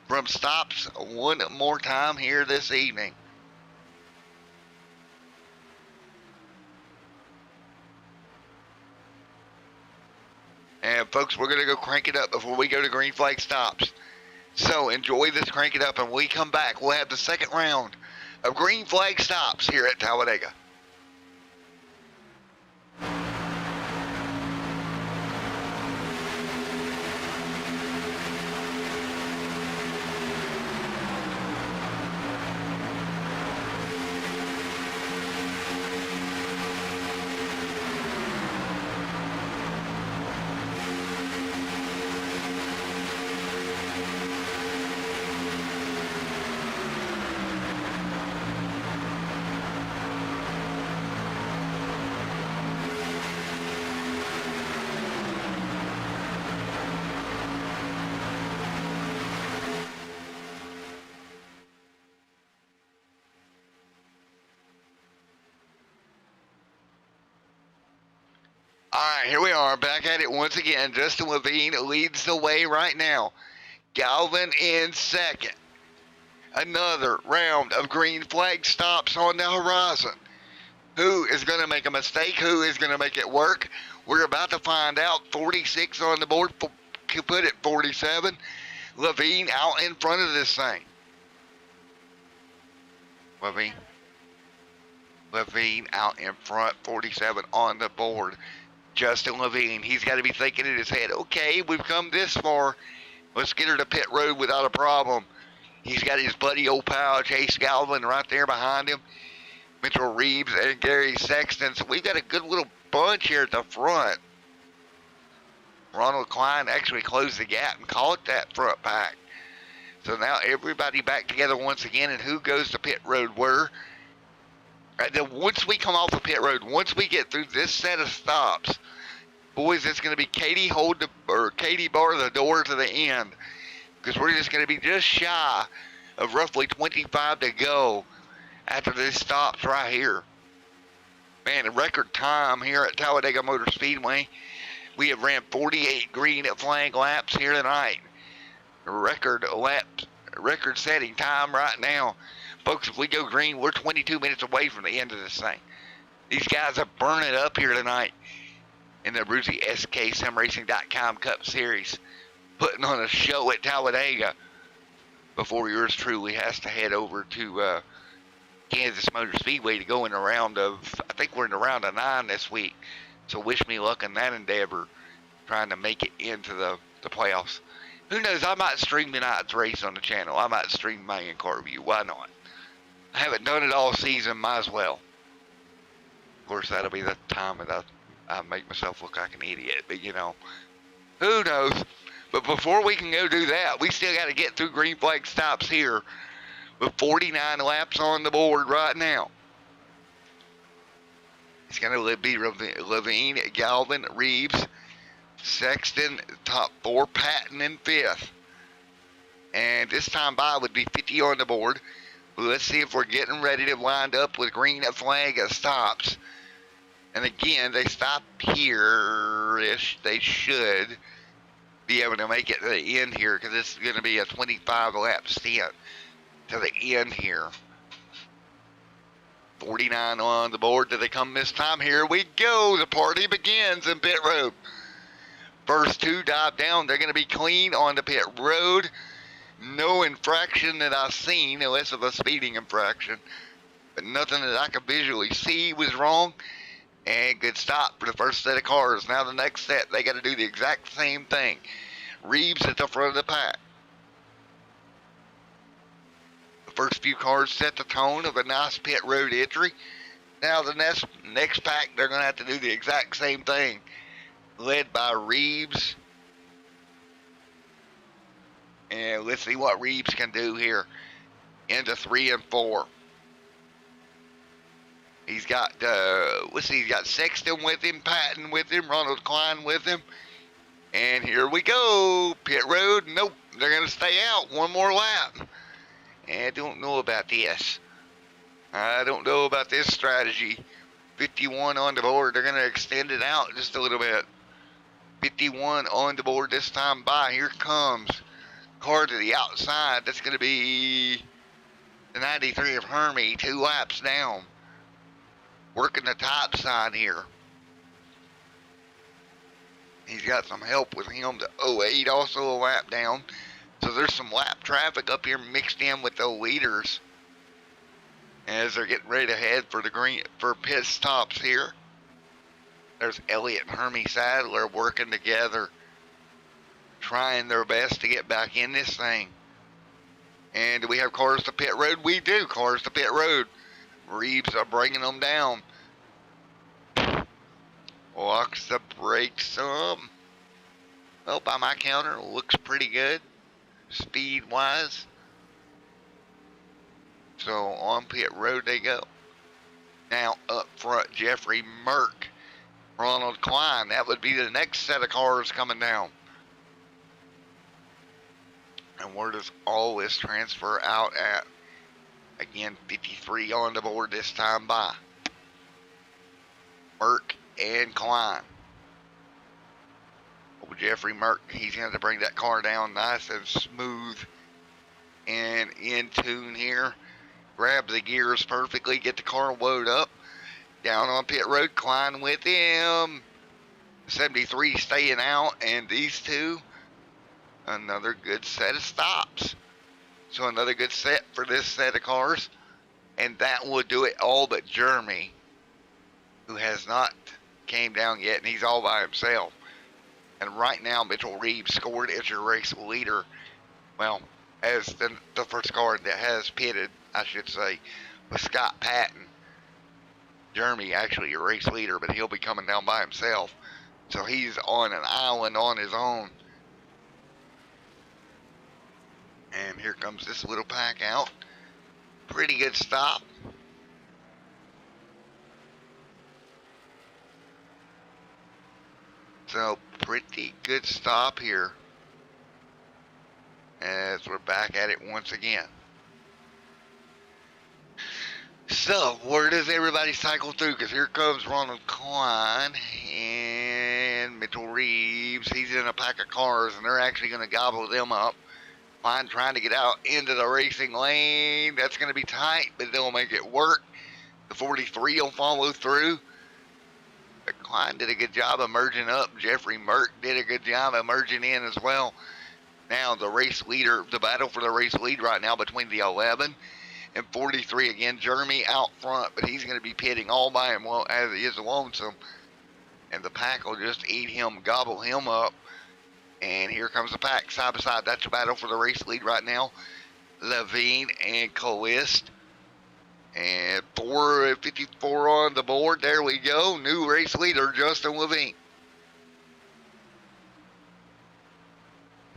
from stops one more time here this evening. And folks, we're going to go crank it up before we go to green flag stops. So enjoy this crank it up, and when we come back, we'll have the second round of green flag stops here at Talladega. Alright, here we are, back at it once again. Justin Levine leads the way right now. Galvin in second. Another round of green flag stops on the horizon. Who is going to make a mistake? Who is going to make it work? We're about to find out. 46 on the board, put it 47. Levine out in front of this thing. Levine out in front, 47 on the board. Justin Levine, he's got to be thinking in his head, okay, we've come this far. Let's get her to pit road without a problem. He's got his buddy, old pal, Chase Galvin right there behind him. Mitchell Reeves and Gary Sexton. So we've got a good little bunch here at the front. Ronald Klein actually closed the gap and caught that front pack. So now everybody back together once again. And who goes to pit road? Where And then once we come off the pit road, once we get through this set of stops, boys, it's going to be Katie bar the door to the end, because we're just going to be just shy of roughly 25 to go after this stops right here. Man, a record time here at Talladega Motor Speedway. We have ran 48 green flag laps here tonight. Record-setting time right now. Folks, if we go green, we're 22 minutes away from the end of this thing. These guys are burning it up here tonight in the Abruzzi SKSimRacing.com Cup Series, putting on a show at Talladega before yours truly has to head over to Kansas Motor Speedway to go in a round of, I think we're in a round of 9 this week. So wish me luck in that endeavor, trying to make it into the playoffs. Who knows, I might stream tonight's race on the channel. I might stream my in-car review. Why not? I haven't done it all season, might as well. Of course, that'll be the time that I make myself look like an idiot. But, you know, who knows? But before we can go do that, we still got to get through green flag stops here with 49 laps on the board right now. It's going to be Levine, Galvin, Reeves, Sexton, top 4, Patton in 5th. And this time by would be 50 on the board. Let's see if we're getting ready to wind up with green flag stops. And again, they stop here-ish. They should be able to make it to the end here, because this is going to be a 25 lap stint to the end here. 49 on the board. Do they come this time? Here we go. The party begins in pit road. First 2 dive down. They're going to be clean on the pit road. No infraction that I've seen, unless of a speeding infraction. But nothing that I could visually see was wrong. And good stop for the first set of cars. Now the next set, they got to do the exact same thing. Reeves at the front of the pack. The first few cars set the tone of a nice pit road entry. Now the next pack, they're going to have to do the exact same thing. Led by Reeves. And let's see what Reeves can do here into 3 and 4. He's got, he's got Sexton with him, Patton with him, Ronald Klein with him. And here we go. Pit road. Nope. They're going to stay out one more lap. And I don't know about this. I don't know about this strategy. 51 on the board. They're going to extend it out just a little bit. 51 on the board this time by. Here comes car to the outside. That's going to be the 93 of Hermie. 2 laps down. Working the top side here. He's got some help with him. The 08 also a lap down. So there's some lap traffic up here mixed in with the leaders as they're getting ready to head for the pit stops here. There's Elliott and Hermie Sadler working together, trying their best to get back in this thing. And do we have cars to pit road? We do. Cars to pit road. Reeves are bringing them down. Walks the brakes some. Well, by my counter, looks pretty good, speed-wise. So on pit road they go. Now up front, Jeffrey Merck, Ronald Klein. That would be the next set of cars coming down. And where does all this transfer out at? Again, 53 on the board this time by Merck and Klein. Oh, Jeffrey Merck, he's going to bring that car down nice and smooth and in tune here. Grab the gears perfectly, get the car loaded up. Down on pit road, Klein with him. 73 staying out, and these two, another good set of stops. So another good set for this set of cars. And that will do it all but Jeremy, who has not came down yet, and he's all by himself. And right now, Mitchell Reeves scored as your race leader. Well, as the first car that has pitted, I should say, with Scott Patton. Jeremy actually your race leader, but he'll be coming down by himself. So he's on an island on his own. And here comes this little pack out. Pretty good stop. So pretty good stop here as we're back at it once again. So where does everybody cycle through? Because here comes Ronald Klein and Mitchell Reeves. He's in a pack of cars and they're actually going to gobble them up. Klein trying to get out into the racing lane. That's going to be tight, but they'll make it work. The 43 will follow through. But Klein did a good job of merging up. Jeffrey Merck did a good job of merging in as well. Now the race leader, the battle for the race lead right now between the 11 and 43. Again, Jeremy out front, but he's going to be pitting all by him as he is lonesome. And the pack will just eat him, gobble him up. And here comes the pack side by side. That's the battle for the race lead right now. Levine and Coist. And 454 on the board. There we go. New race leader, Justin Levine.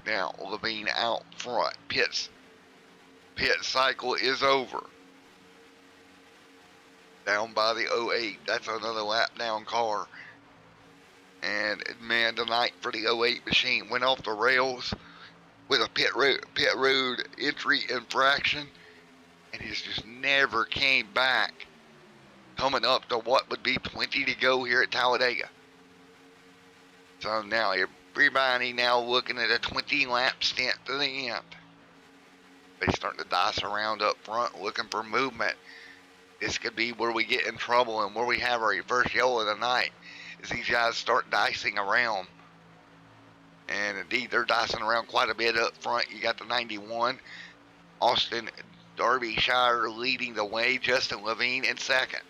Now, Levine out front. Pit cycle is over. Down by the 08. That's another lap down car. And man, tonight for the 08 machine went off the rails with a pit road entry infraction. And he just never came back, coming up to what would be 20 to go here at Talladega. So now everybody now looking at a 20 lap stint to the end. But he's starting to dice around up front looking for movement. This could be where we get in trouble and where we have our first yellow of the night as these guys start dicing around. And indeed they're dicing around quite a bit up front. You got the 91, Austin Derbyshire leading the way, Justin Levine in second.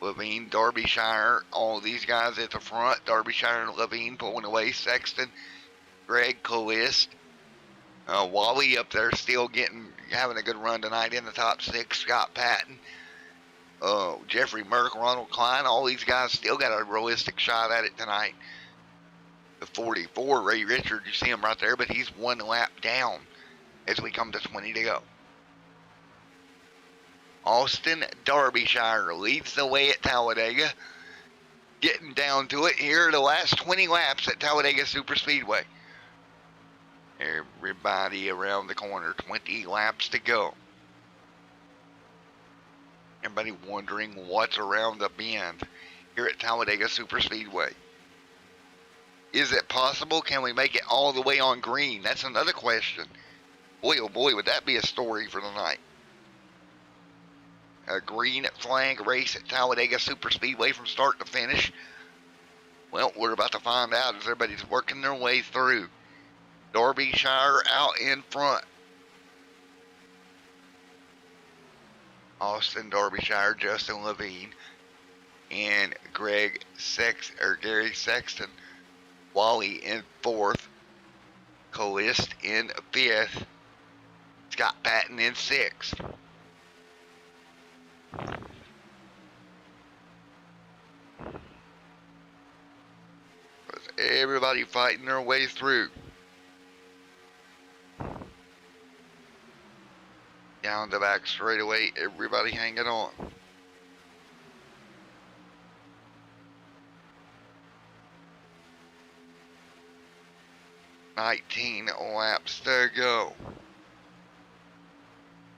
Levine, Derbyshire, all these guys at the front. Derbyshire and Levine pulling away. Sexton, Greg Coist. Wally up there still having a good run tonight in the top six. Scott Patton. Jeffrey Merck, Ronald Klein. All these guys still got a realistic shot at it tonight. The 44, Ray Richard, you see him right there, but he's one lap down as we come to 20 to go. Austin Derbyshire leads the way at Talladega. Getting down to it here, the last 20 laps at Talladega Superspeedway. Everybody around the corner, 20 laps to go. Everybody wondering what's around the bend here at Talladega Superspeedway. Is it possible? Can we make it all the way on green? That's another question. Boy, oh boy, would that be a story for the night. A green flag race at Talladega Superspeedway from start to finish. Well, we're about to find out as everybody's working their way through. Derbyshire out in front. Austin Derbyshire, Justin Levine, and Gary Sexton. Wally in fourth. Coist in fifth. Scott Patton in sixth. Everybody fighting their way through. Down the back straightaway, everybody hanging on. $19 laps to go.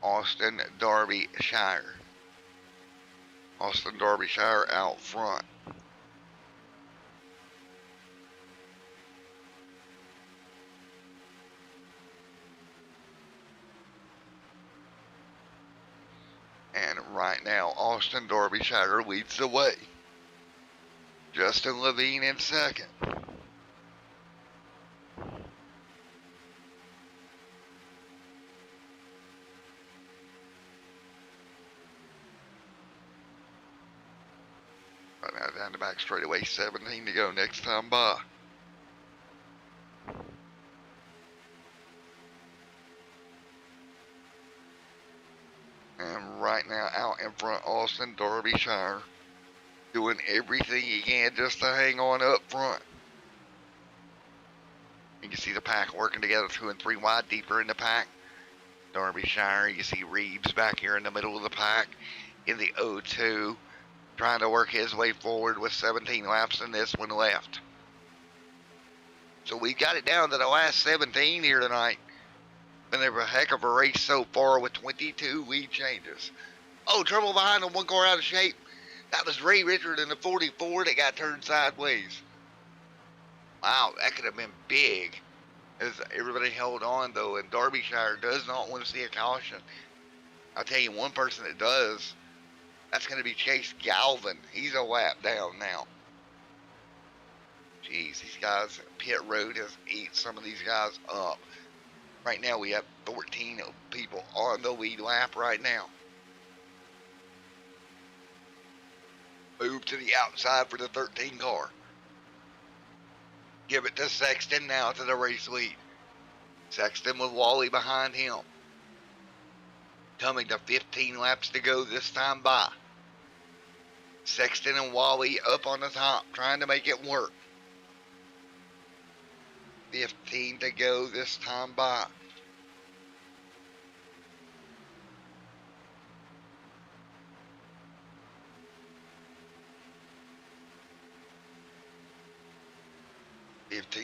Austin Derbyshire. Austin Derbyshire out front. And right now, Austin Derbyshire leads the way. Justin Levine in second. Right now down the back straightaway, 17 to go next time by. And right now out in front, Austin Derbyshire doing everything he can just to hang on up front. You can see the pack working together 2 and 3 wide deeper in the pack. Derbyshire, you see Reeves back here in the middle of the pack in the 02. trying to work his way forward with 17 laps and this one left. So we got it down to the last 17 here tonight. Been a heck of a race so far with 22 lead changes. Oh, trouble behind him, one car out of shape. That was Ray Richard in the 44 that got turned sideways. Wow, that could have been big. As everybody held on though, and Derbyshire does not want to see a caution. I'll tell you one person that does. That's going to be Chase Galvin. He's a lap down now. Jeez, these guys, pit road has eaten some of these guys up. Right now we have 14 people on the lead lap right now. Move to the outside for the 13 car. Give it to Sexton now to the race lead. Sexton with Wally behind him. Coming to 15 laps to go this time by. Sexton and Wally up on the top, trying to make it work. 15 to go this time by.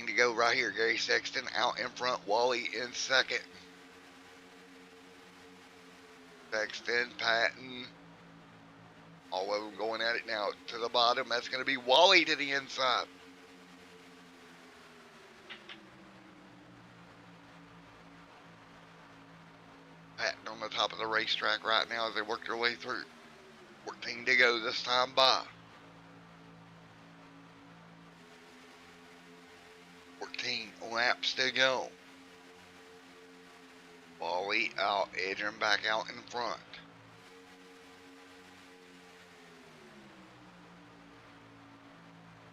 To go right here. Gary Sexton out in front. Wally in second. Sexton, Patton. All of them going at it now to the bottom. That's going to be Wally to the inside. Patton on the top of the racetrack right now as they work their way through. 14 to go this time by. 14 laps to go. Wally out, Adrian back out in front.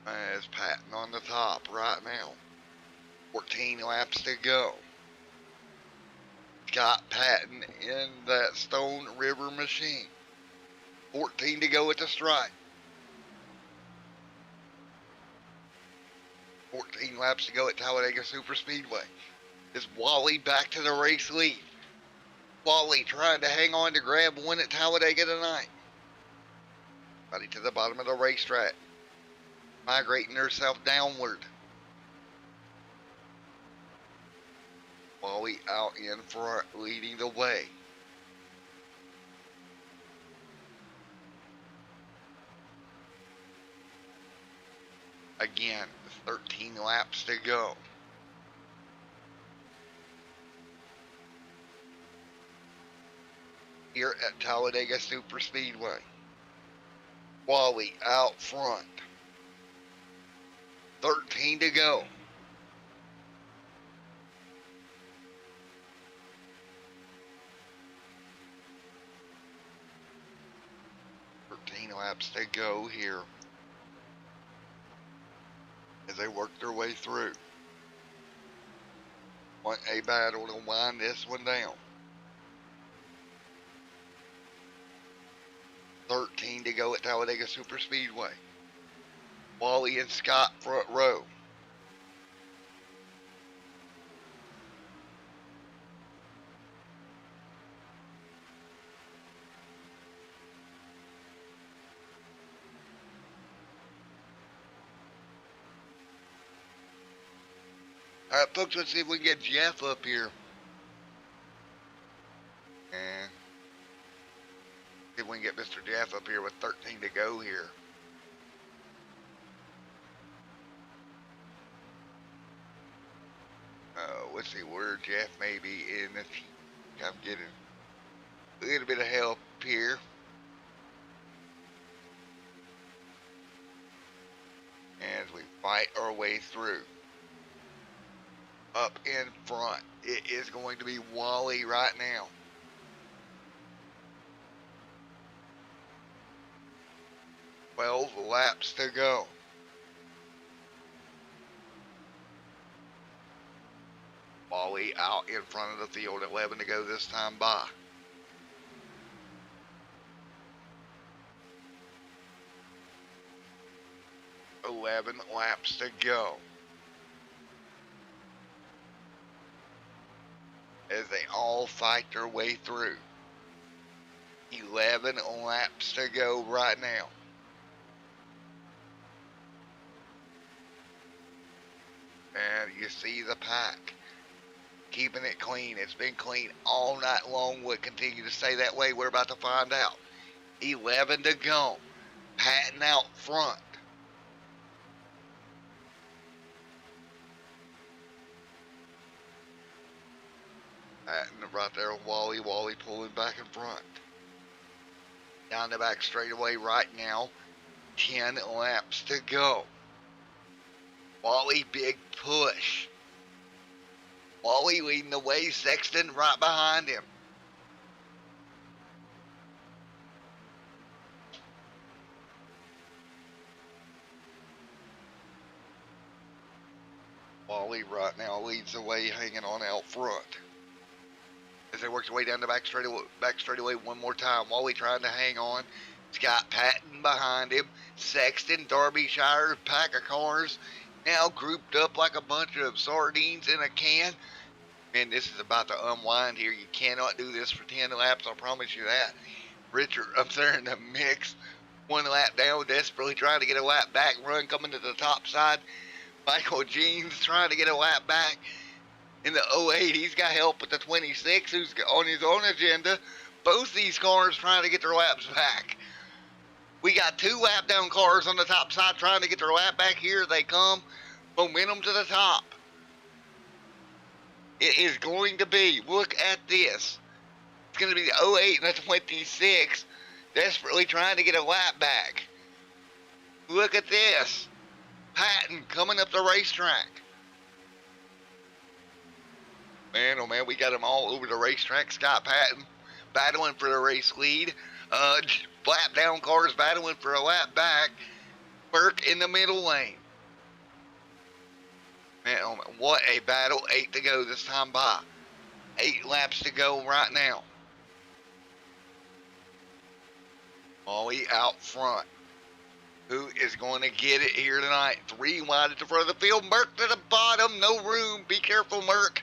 As Patton on the top right now. 14 laps to go. Scott Patton in that Stone River machine. 14 to go at the stripe. 14 laps to go at Talladega Superspeedway. Is Wally back to the race lead? Wally trying to hang on to grab one at Talladega tonight. Buddy to the bottom of the racetrack. Migrating herself downward. Wally out in front, leading the way. Again, 13 laps to go. Here at Talladega Superspeedway. Wally out front. 13 to go. Laps to go here as they work their way through. Want a battle to wind this one down. 13 to go at Talladega Superspeedway. Wally and Scott front row. All right, folks, let's see if we can get Jeff up here. And see if we can get Mr. Jeff up here with 13 to go here. Let's see where Jeff may be in the team. I'm getting a little bit of help here. As we fight our way through. Up in front, it is going to be Wally right now. Twelve laps to go. Wally out in front of the field, 11 to go this time by. Laps to go. As they all fight their way through. 11 laps to go right now. And you see the pack keeping it clean. It's been clean all night long. Will it continue to stay that way? We're about to find out. 11 to go. Patton out front. Patton right there with Wally. Wally pulling back in front. Down the back straightaway right now. 10 laps to go. Wally, big push. Wally leading the way. Sexton right behind him. Wally right now leads the way, hanging on out front. As they work their way down the back straightaway one more time. Wally trying to hang on. Scott Patton behind him. Sexton, Derbyshire, pack of cars now grouped up like a bunch of sardines in a can. Man, this is about to unwind here. You cannot do this for 10 laps, I promise you that. Richard up there in the mix. 1 lap down, desperately trying to get a lap back. Run coming to the top side. Michael Jeans trying to get a lap back. In the 08, he's got help with the 26, who's on his own agenda. Both these cars trying to get their laps back. We got 2 lap down cars on the top side trying to get their lap back. Here they come. Momentum to the top. It is going to be, look at this. It's going to be the 08 and the 26 desperately trying to get a lap back. Look at this. Patton coming up the racetrack. Man, oh man, we got them all over the racetrack. Scott Patton battling for the race lead. Lap down cars battling for a lap back. Burke in the middle lane. Man, oh man, what a battle. 8 to go this time by. 8 laps to go right now. Molly out front. Who is going to get it here tonight? 3 wide at the front of the field. Merck to the bottom. No room. Be careful, Merck.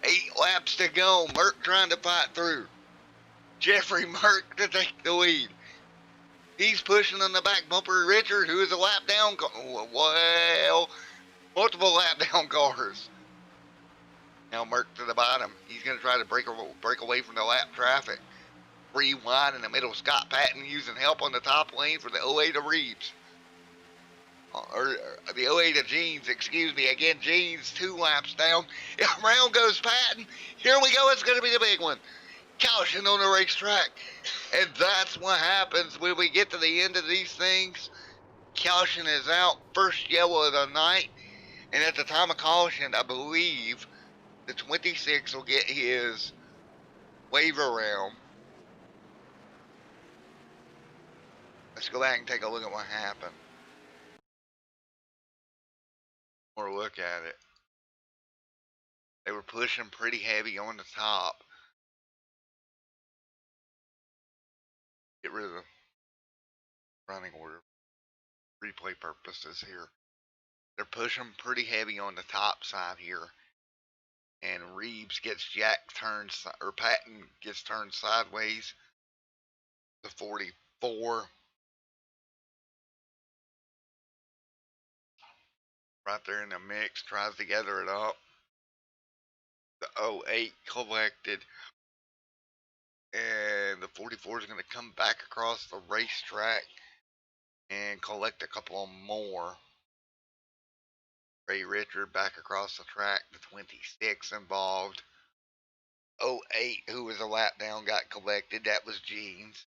8 laps to go. Merck trying to fight through. Jeffrey Merck to take the lead. He's pushing on the back bumper. Richard, who is a lap down. Well, multiple lap down cars. Now Merck to the bottom. He's going to try to break away from the lap traffic. 3 wide in the middle. Scott Patton using help on the top lane for the 08 of Reeves. Or the 08 of Jeans, excuse me. Again, Jeans 2 laps down. Around goes Patton. Here we go. It's going to be the big one. Caution on the racetrack. And that's what happens when we get to the end of these things. Caution is out. First yellow of the night. And at the time of caution, I believe the 26 will get his wave around. Let's go back and take a look at what happened. Or look at it. They were pushing pretty heavy on the top. Get rid of the running order. Replay purposes here. They're pushing pretty heavy on the top side here. And Reeves gets or Patton gets turned sideways. The 44. Right there in the mix, tries to gather it up. The 08 collected. And the 44 is going to come back across the racetrack and collect a couple more. Ray Richard back across the track. The 26 involved. 08, who was a lap down, got collected. That was Jeans.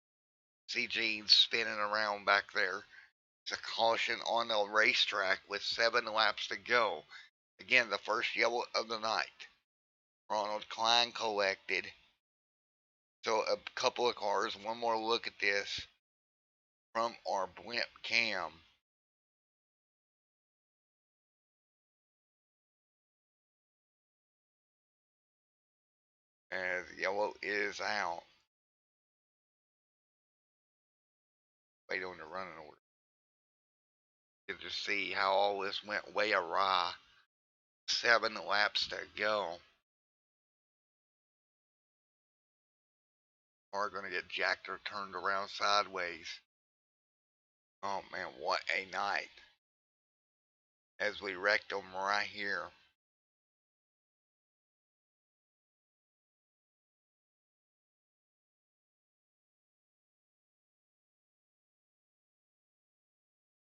See Jeans spinning around back there. It's a caution on the racetrack with 7 laps to go. Again, the first yellow of the night. Ronald Klein collected. So a couple of cars. One more look at this from our blimp cam. As yellow is out. Wait on the running order. You can just see how all this went way awry. 7 laps to go. Are going to get jacked or turned around sideways. Oh man, what a night. as we wrecked them right here.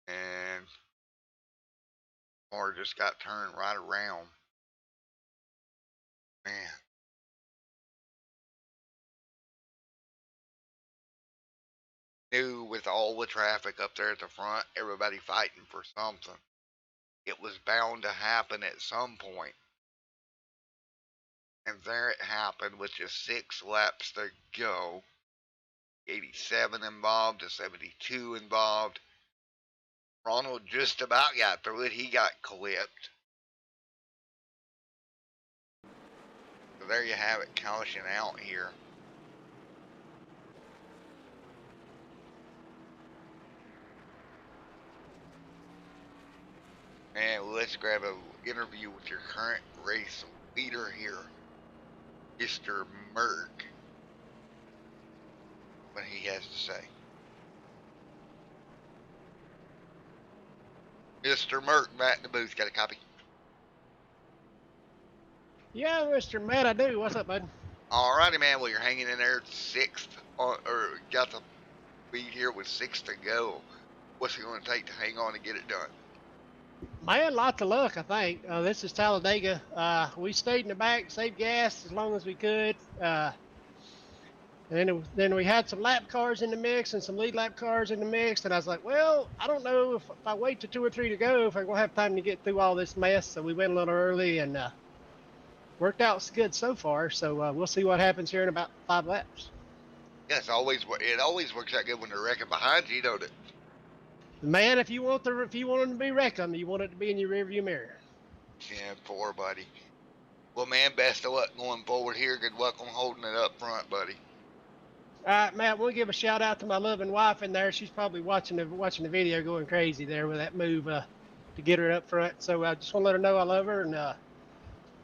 And car just got turned right around. Man. Knew with all the traffic up there at the front, everybody fighting for something. It was bound to happen at some point. And there it happened with just 6 laps to go. 87 involved to 72 involved. Ronald just about got through it. He got clipped. So there you have it, caution out here. And let's grab an interview with your current race leader here, Mr. Merck. What he has to say. Mr. Merck, Matt in the booth, got a copy? Yeah, Mr. Matt, I do. What's up, bud? Alrighty, man. Well, you're hanging in there at 6th, or got the lead here with 6 to go. What's it going to take to hang on and get it done? Man, lots of luck, I think. This is Talladega. We stayed in the back, saved gas as long as we could. And then we had some lap cars in the mix and some lead lap cars in the mix. And I was like, well, I don't know if I wait to 2 or 3 to go, if I'm going to have time to get through all this mess. So we went a little early and worked out good so far. So we'll see what happens here in about 5 laps. Yeah, it always works out good when they're wrecking behind you, don't it? Man, if you want them to be wrecking, you want it to be in your rearview mirror. Yeah, poor buddy. Well, man, best of luck going forward here. Good luck on holding it up front, buddy. All right, Matt, we'll give a shout out to my loving wife in there. She's probably watching the video going crazy there with that move to get her up front. So I just want to let her know I love her and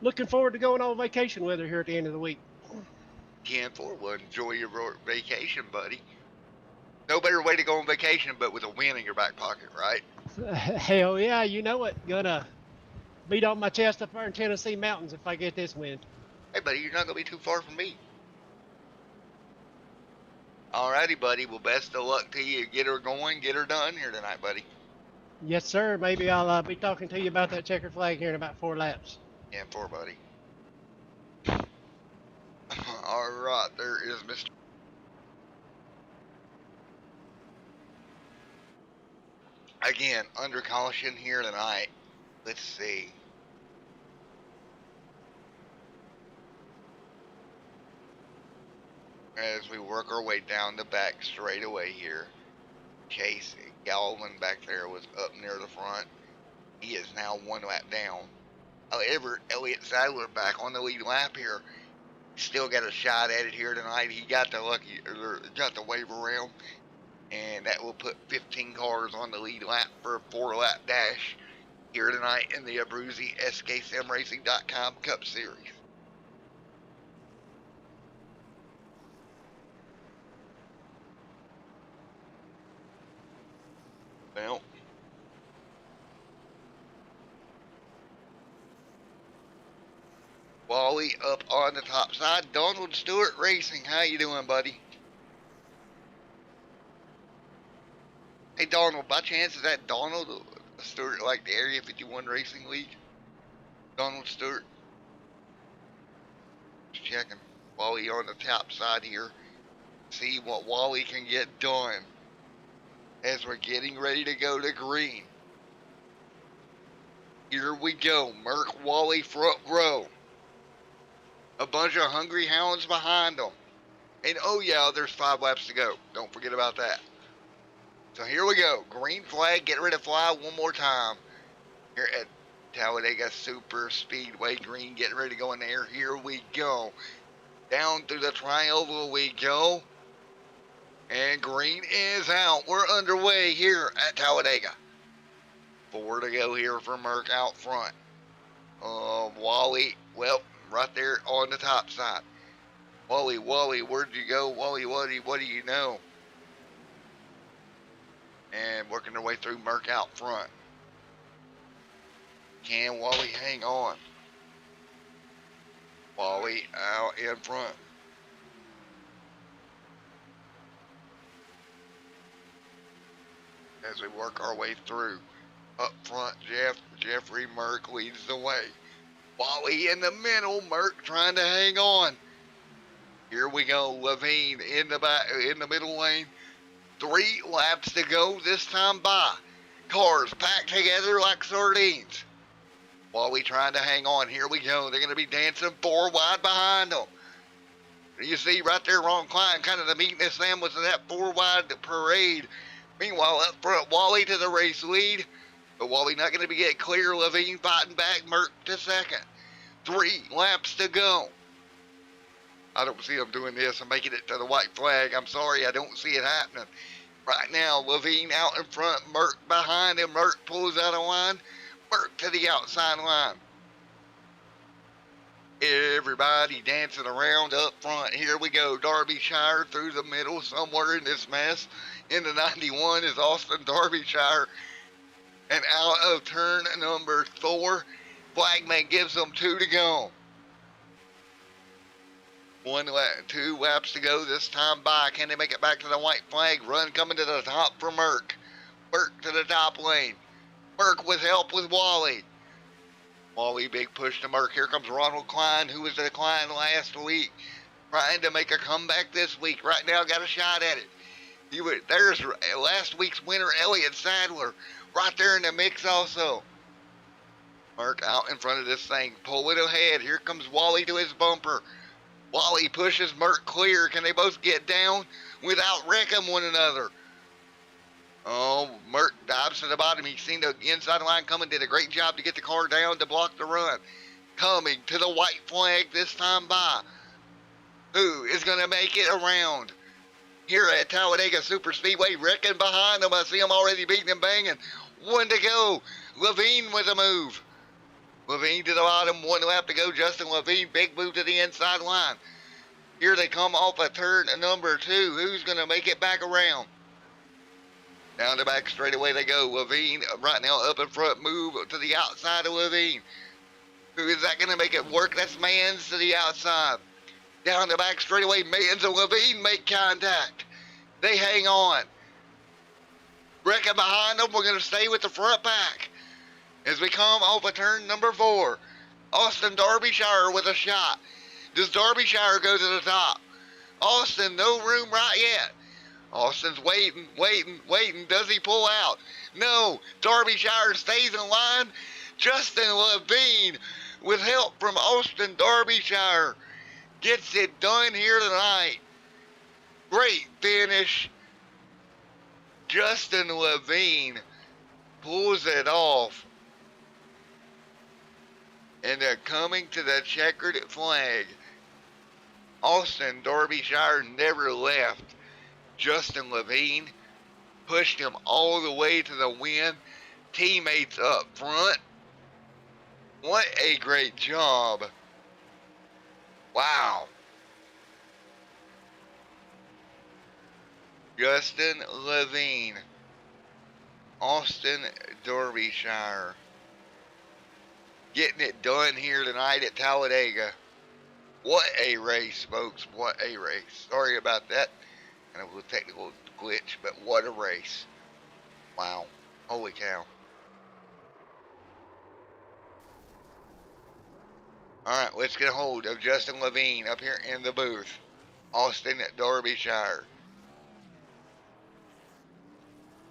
looking forward to going on vacation with her here at the end of the week. 10-4, well, enjoy your vacation, buddy. No better way to go on vacation but with a win in your back pocket, right? Hell yeah, you know it. Gonna beat on my chest up there in Tennessee mountains if I get this win. Hey, buddy, you're not going to be too far from me. Alrighty, buddy. Well, best of luck to you. Get her going, get her done here tonight, buddy. Yes, sir. Maybe I'll be talking to you about that checker flag here in about 4 laps. Yeah, 4, buddy. Alright, there is Mr. Again, under caution here tonight. Let's see. As we work our way down the back straightaway here. Chase Galvin back there was up near the front. He is now 1 lap down. However, Elliott Sadler back on the lead lap here. Still got a shot at it here tonight. He got the wave around, and that will put 15 cars on the lead lap for a 4-lap dash here tonight in the Abruzzi SKSimRacing.com Cup Series. Well, Wally up on the top side. Donald Stewart Racing, how you doing, buddy? Hey, Donald, by chance, is that Donald Stewart, like the Area 51 Racing League? Donald Stewart? Just checking. Wally on the top side here. See what Wally can get done as we're getting ready to go to green. Here we go. Merck Wally front row. A bunch of hungry hounds behind them. And oh yeah, there's 5 laps to go. Don't forget about that. So here we go. Green flag, get ready to fly one more time. Here at Talladega Super Speedway. Green getting ready to go in there. Here we go. Down through the triangle we go. And green is out. We're underway here at Talladega. 4 to go here for Merck out front. Wally, well, right there on the top side. Wally, where'd you go? Wally, what do you know? And working their way through Merck out front. Can Wally hang on? Wally out in front. As we work our way through. Up front, Jeffrey Merck leads the way. Wally in the middle, Merck trying to hang on. Here we go, Levine in the middle lane. 3 laps to go this time by. Cars packed together like sardines. Wally trying to hang on. Here we go. They're going to be dancing 4 wide behind them. You see right there, Ron Klein, kind of the meat and the sandwich of that 4 wide parade. Meanwhile, up front, Wally to the race lead. But Wally not going to be getting clear. Levine fighting back. Merck to second. 3 laps to go. I don't see him doing this and making it to the white flag. I'm sorry, I don't see it happening. Right now, Levine out in front, Merck behind him. Merck pulls out of line. Merck to the outside line. Everybody dancing around up front. Here we go. Derbyshire through the middle somewhere in this mess. In the 91 is Austin Derbyshire. And out of turn number 4, flagman gives them 2 to go. 2 laps to go this time by. Can they make it back to the white flag? Run coming to the top for Merck. Merck to the top lane. Merck with help with Wally. Wally, big push to Merck. Here comes Ronald Klein, who was the Klein last week. Trying to make a comeback this week. Right now, got a shot at it. There's last week's winner, Elliott Sadler. Right there in the mix also. Merck out in front of this thing. Pull it ahead. Here comes Wally to his bumper. Wally pushes Merck clear. Can they both get down without wrecking one another? Oh, Merck dives to the bottom. He's seen the inside line coming. Did a great job to get the car down to block the run. Coming to the white flag this time by. Who is going to make it around? Here at Talladega Super Speedway, wrecking behind them. I see them already beating and banging. 1 to go. Levine with a move. Levine to the bottom, 1 lap to go. Justin Levine, big move to the inside line. Here they come off a turn number 2. Who's going to make it back around? Down the back straightaway they go. Levine right now up in front, move to the outside of Levine. Who is that going to make it work? That's Mans to the outside. Down the back straightaway, Mans and Levine make contact. They hang on. Wrecking behind them, we're going to stay with the front pack. As we come off of turn number 4, Austin Derbyshire with a shot. Does Derbyshire go to the top? Austin, no room right yet. Austin's waiting. Does he pull out? No. Derbyshire stays in line. Justin Levine, with help from Austin Derbyshire, gets it done here tonight. Great finish. Justin Levine pulls it off. And they're coming to the checkered flag. Austin Derbyshire never left. Justin Levine pushed him all the way to the win. Teammates up front. What a great job. Wow. Justin Levine. Austin Derbyshire. Getting it done here tonight at Talladega. What a race, folks. What a race. Sorry about that. And a little technical glitch, but what a race. Wow. Holy cow. Alright, let's get a hold of Justin Levine up here in the booth. Austin Derbyshire.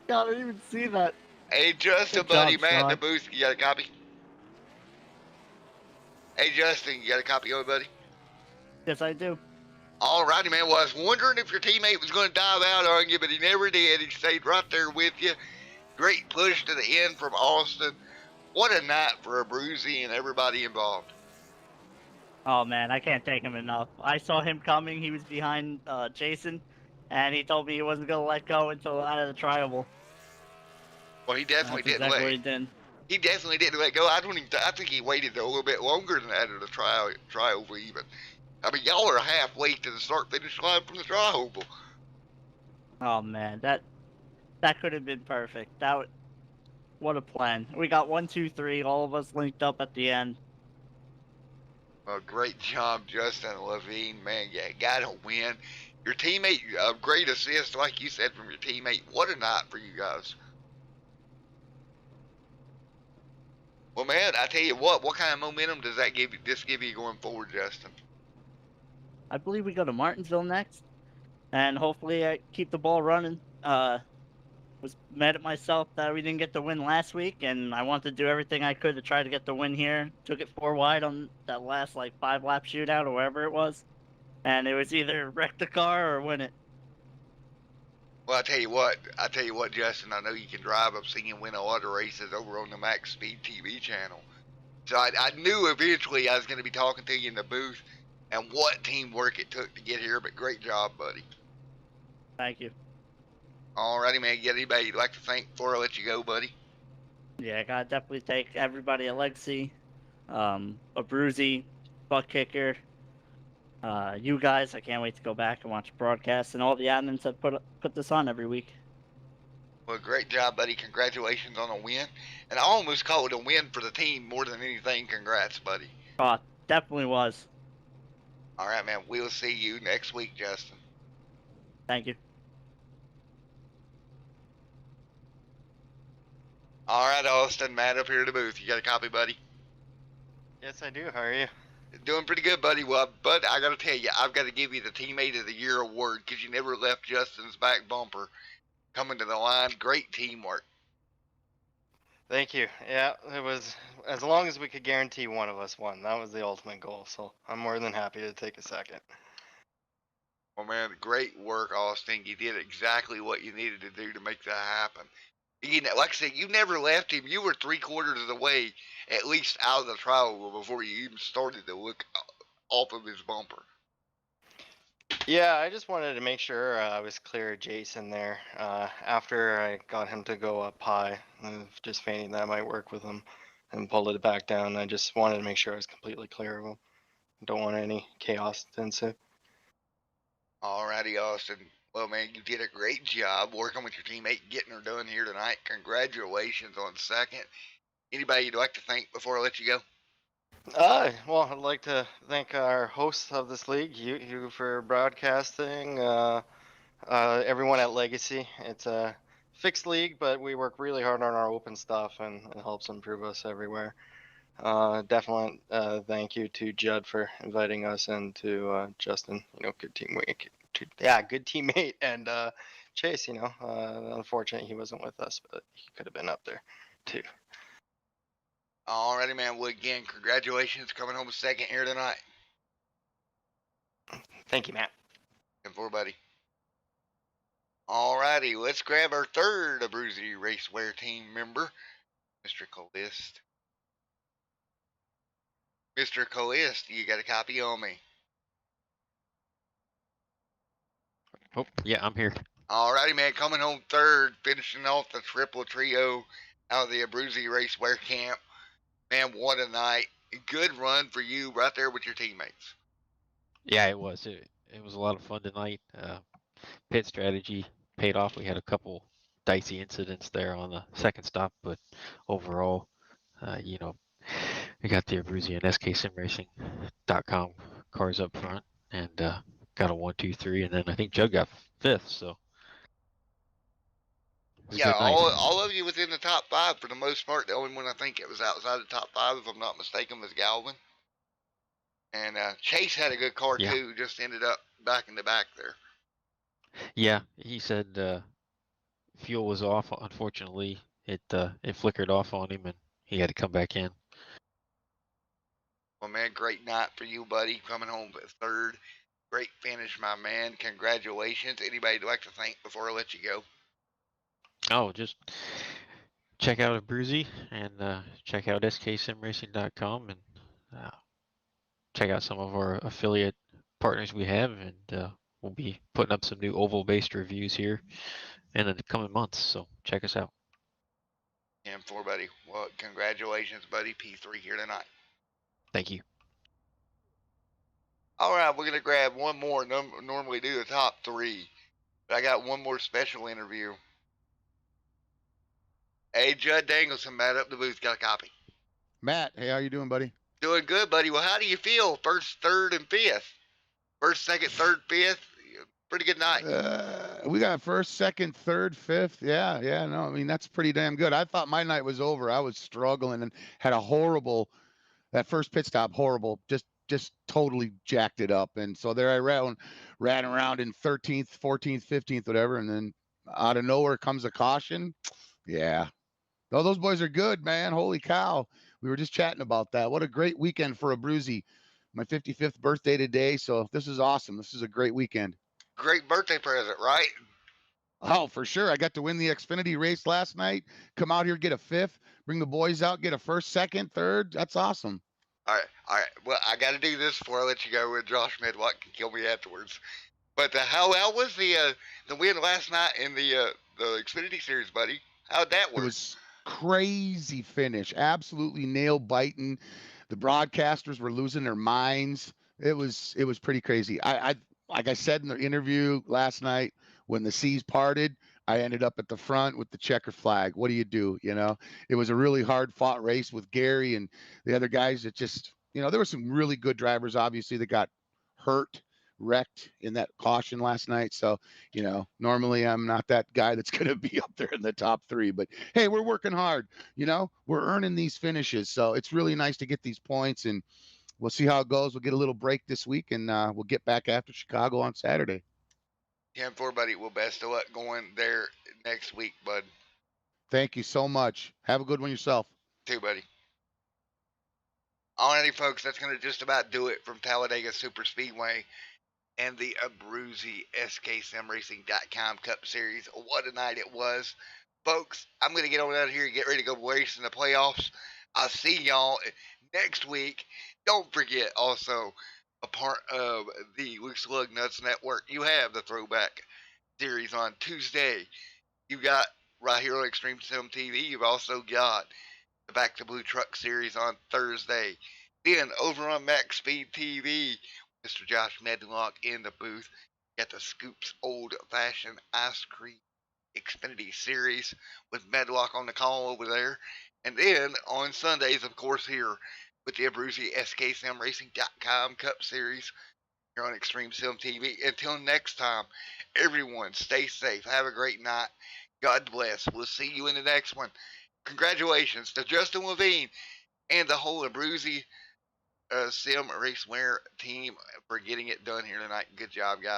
God, I didn't even see that. Hey, Justin, Good buddy, job, man, Sean. the booth. You got a copy? Hey, Justin, you got a copy of it, buddy? Yes, I do. Alrighty, man. Well, I was wondering if your teammate was going to dive out on you, but he never did. He stayed right there with you. Great push to the end from Austin. What a night for Abruzzi and everybody involved. Oh man, I can't thank him enough. I saw him coming. He was behind Jason, and he told me he wasn't gonna let go until out of the trial. Well, he definitely That's didn't exactly what he did. He definitely didn't let go. I think he waited a little bit longer than that at the trial even. I mean, y'all are halfway to the start-finish line from the trial. Oh man, that could have been perfect. What a plan. We got 1, 2, 3, all of us linked up at the end. Well, great job, Justin Levine, man. Yeah, got to win. Your teammate, a great assist, like you said, from your teammate. What a night for you guys. Well, man, I tell you what kind of momentum does that give you going forward, Justin? I believe we go to Martinsville next, and hopefully I keep the ball running. Was mad at myself that we didn't get the win last week, and I wanted to do everything I could to try to get the win here. Took it 4 wide on that last like 5-lap shootout or whatever it was, and it was either wreck the car or win it. Well, I tell you what, Justin, I know you can drive. I've seen you win a lot of races over on the Max Speed TV channel. So I knew eventually I was going to be talking to you in the booth and what teamwork it took to get here, but great job, buddy. Thank you. Alrighty, man. You got anybody you'd like to thank before I let you go, buddy? Yeah, I gotta definitely thank everybody at Legacy, Abruzzi, Butt Kicker, you guys. I can't wait to go back and watch broadcasts, and all the admins that put this on every week. Well, great job, buddy. Congratulations on a win. And I almost call it a win for the team more than anything. Congrats, buddy. Definitely was. All right, man. We'll see you next week, Justin. Thank you. All right, Austin, Matt up here at the booth. You got a copy, buddy? Yes, I do. How are you? Doing pretty good, buddy. Well, but I got to tell you, I've got to give you the Teammate of the Year award because you never left Justin's back bumper coming to the line. Great teamwork. Thank you. Yeah, it was as long as we could guarantee one of us won. That was the ultimate goal. So I'm more than happy to take a second. Well, man, great work, Austin. You did exactly what you needed to do to make that happen. You know, like I said, you never left him. You were 3/4 of the way, at least out of the trial before you even started to look off of his bumper. Yeah, I just wanted to make sure I was clear of Jason there. After I got him to go up high, just feigning that I might work with him and pulled it back down. I just wanted to make sure I was completely clear of him. Don't want any chaos to ensue. Alrighty, Austin. Well, man, you did a great job working with your teammate, getting her done here tonight. Congratulations on second. Anybody you'd like to thank before I let you go? Well, I'd like to thank our hosts of this league, you for broadcasting, everyone at Legacy. It's a fixed league, but we work really hard on our open stuff, and it helps improve us everywhere. Definitely thank you to Judd for inviting us, and to Justin, good teammate. Good teammate, and Chase, unfortunately he wasn't with us, but he could have been up there too. Alrighty, man. Well, again, congratulations coming home second here tonight. Thank you, Matt. And for buddy. Alrighty, let's grab our third Abruzzi Raceware team member, Mr. Callist. Mr. Callist, you got a copy on me? Oh, yeah, I'm here. Alrighty, man. Coming home third, finishing off the triple trio out of the Abruzzi Raceware camp. Man, what a night. Good run for you right there with your teammates. Yeah, it was. It was a lot of fun tonight. Pit strategy paid off. We had a couple dicey incidents there on the second stop, but overall, we got the Abruzzi and SKSimRacing.com cars up front, and got a 1, 2, 3, and then I think Jug got 5th, so. Yeah, all of you within the top 5 for the most part. The only one I think it was outside the top 5, if I'm not mistaken, was Galvin. And Chase had a good car too, just ended up back in the back there. Yeah, he said fuel was off. Unfortunately, it flickered off on him, and he had to come back in. Well, man, great night for you, buddy. Coming home at third. Great finish, my man. Congratulations. Anybody you'd like to thank before I let you go? Oh, just check out Abruzzi and check out sksimracing.com and check out some of our affiliate partners we have, and we'll be putting up some new oval-based reviews here in the coming months, so check us out. And for buddy, well, congratulations, buddy. P3 here tonight. Thank you. All right, we're going to grab one more. Normally do the top 3, but I got one more special interview. Hey, Judd Dangleson, Matt up the booth, got a copy. Matt, hey, how you doing, buddy? Doing good, buddy. Well, how do you feel? First, third, and fifth. First, second, third, fifth. Pretty good night. We got first, second, third, fifth. Yeah, no, I mean, that's pretty damn good. I thought my night was over. I was struggling and had a horrible, that first pit stop, horrible, just totally jacked it up. And so there I ran around in 13th, 14th, 15th, whatever. And then out of nowhere comes a caution. Yeah. Oh, those boys are good, man. Holy cow. We were just chatting about that. What a great weekend for Abruzzi. My 55th birthday today. So this is awesome. This is a great weekend. Great birthday present, right? Oh, for sure. I got to win the Xfinity race last night. Come out here, get a fifth, bring the boys out, get a first, second, third. That's awesome. All right. Well, I got to do this before I let you go. With Josh Medlock can kill me afterwards. But how was the win last night in the Xfinity Series, buddy? How'd that work? It was crazy finish, absolutely nail biting. The broadcasters were losing their minds. It was pretty crazy. I like I said in the interview last night, when the seas parted, I ended up at the front with the checker flag. What do you do? You know, it was a really hard fought race with Gary and the other guys that just, you know, there were some really good drivers, obviously, that got hurt, wrecked in that caution last night. So, you know, normally I'm not that guy that's going to be up there in the top three, but hey, we're working hard. You know, we're earning these finishes. So it's really nice to get these points, and we'll see how it goes. We'll get a little break this week, and we'll get back after Chicago on Saturday. 10-4, buddy. Well, best of luck going there next week, bud. Thank you so much. Have a good one yourself. Too, buddy. Alrighty, folks, that's going to just about do it from Talladega Super Speedway and the Abruzzi SKSimRacing.com Cup Series. What a night it was. Folks, I'm going to get on out of here and get ready to go race in the playoffs. I'll see y'all next week. Don't forget, also, a part of the Loose Lugnuts Network, you have the Throwback Series on Tuesday. You got right here on Extreme Sim TV. You've also got the Back to Blue Truck Series on Thursday. Then over on Max Speed TV, Mr. Josh Medlock in the booth. Got the Scoops Old Fashioned Ice Cream Xfinity Series with Medlock on the call over there. And then on Sundays, of course, here with the Abruzzi SKSimRacing.com Cup Series here on Extreme Sim TV. Until next time, everyone stay safe. Have a great night. God bless. We'll see you in the next one. Congratulations to Justin Levine and the whole Abruzzi Sim Raceware team for getting it done here tonight. Good job, guys.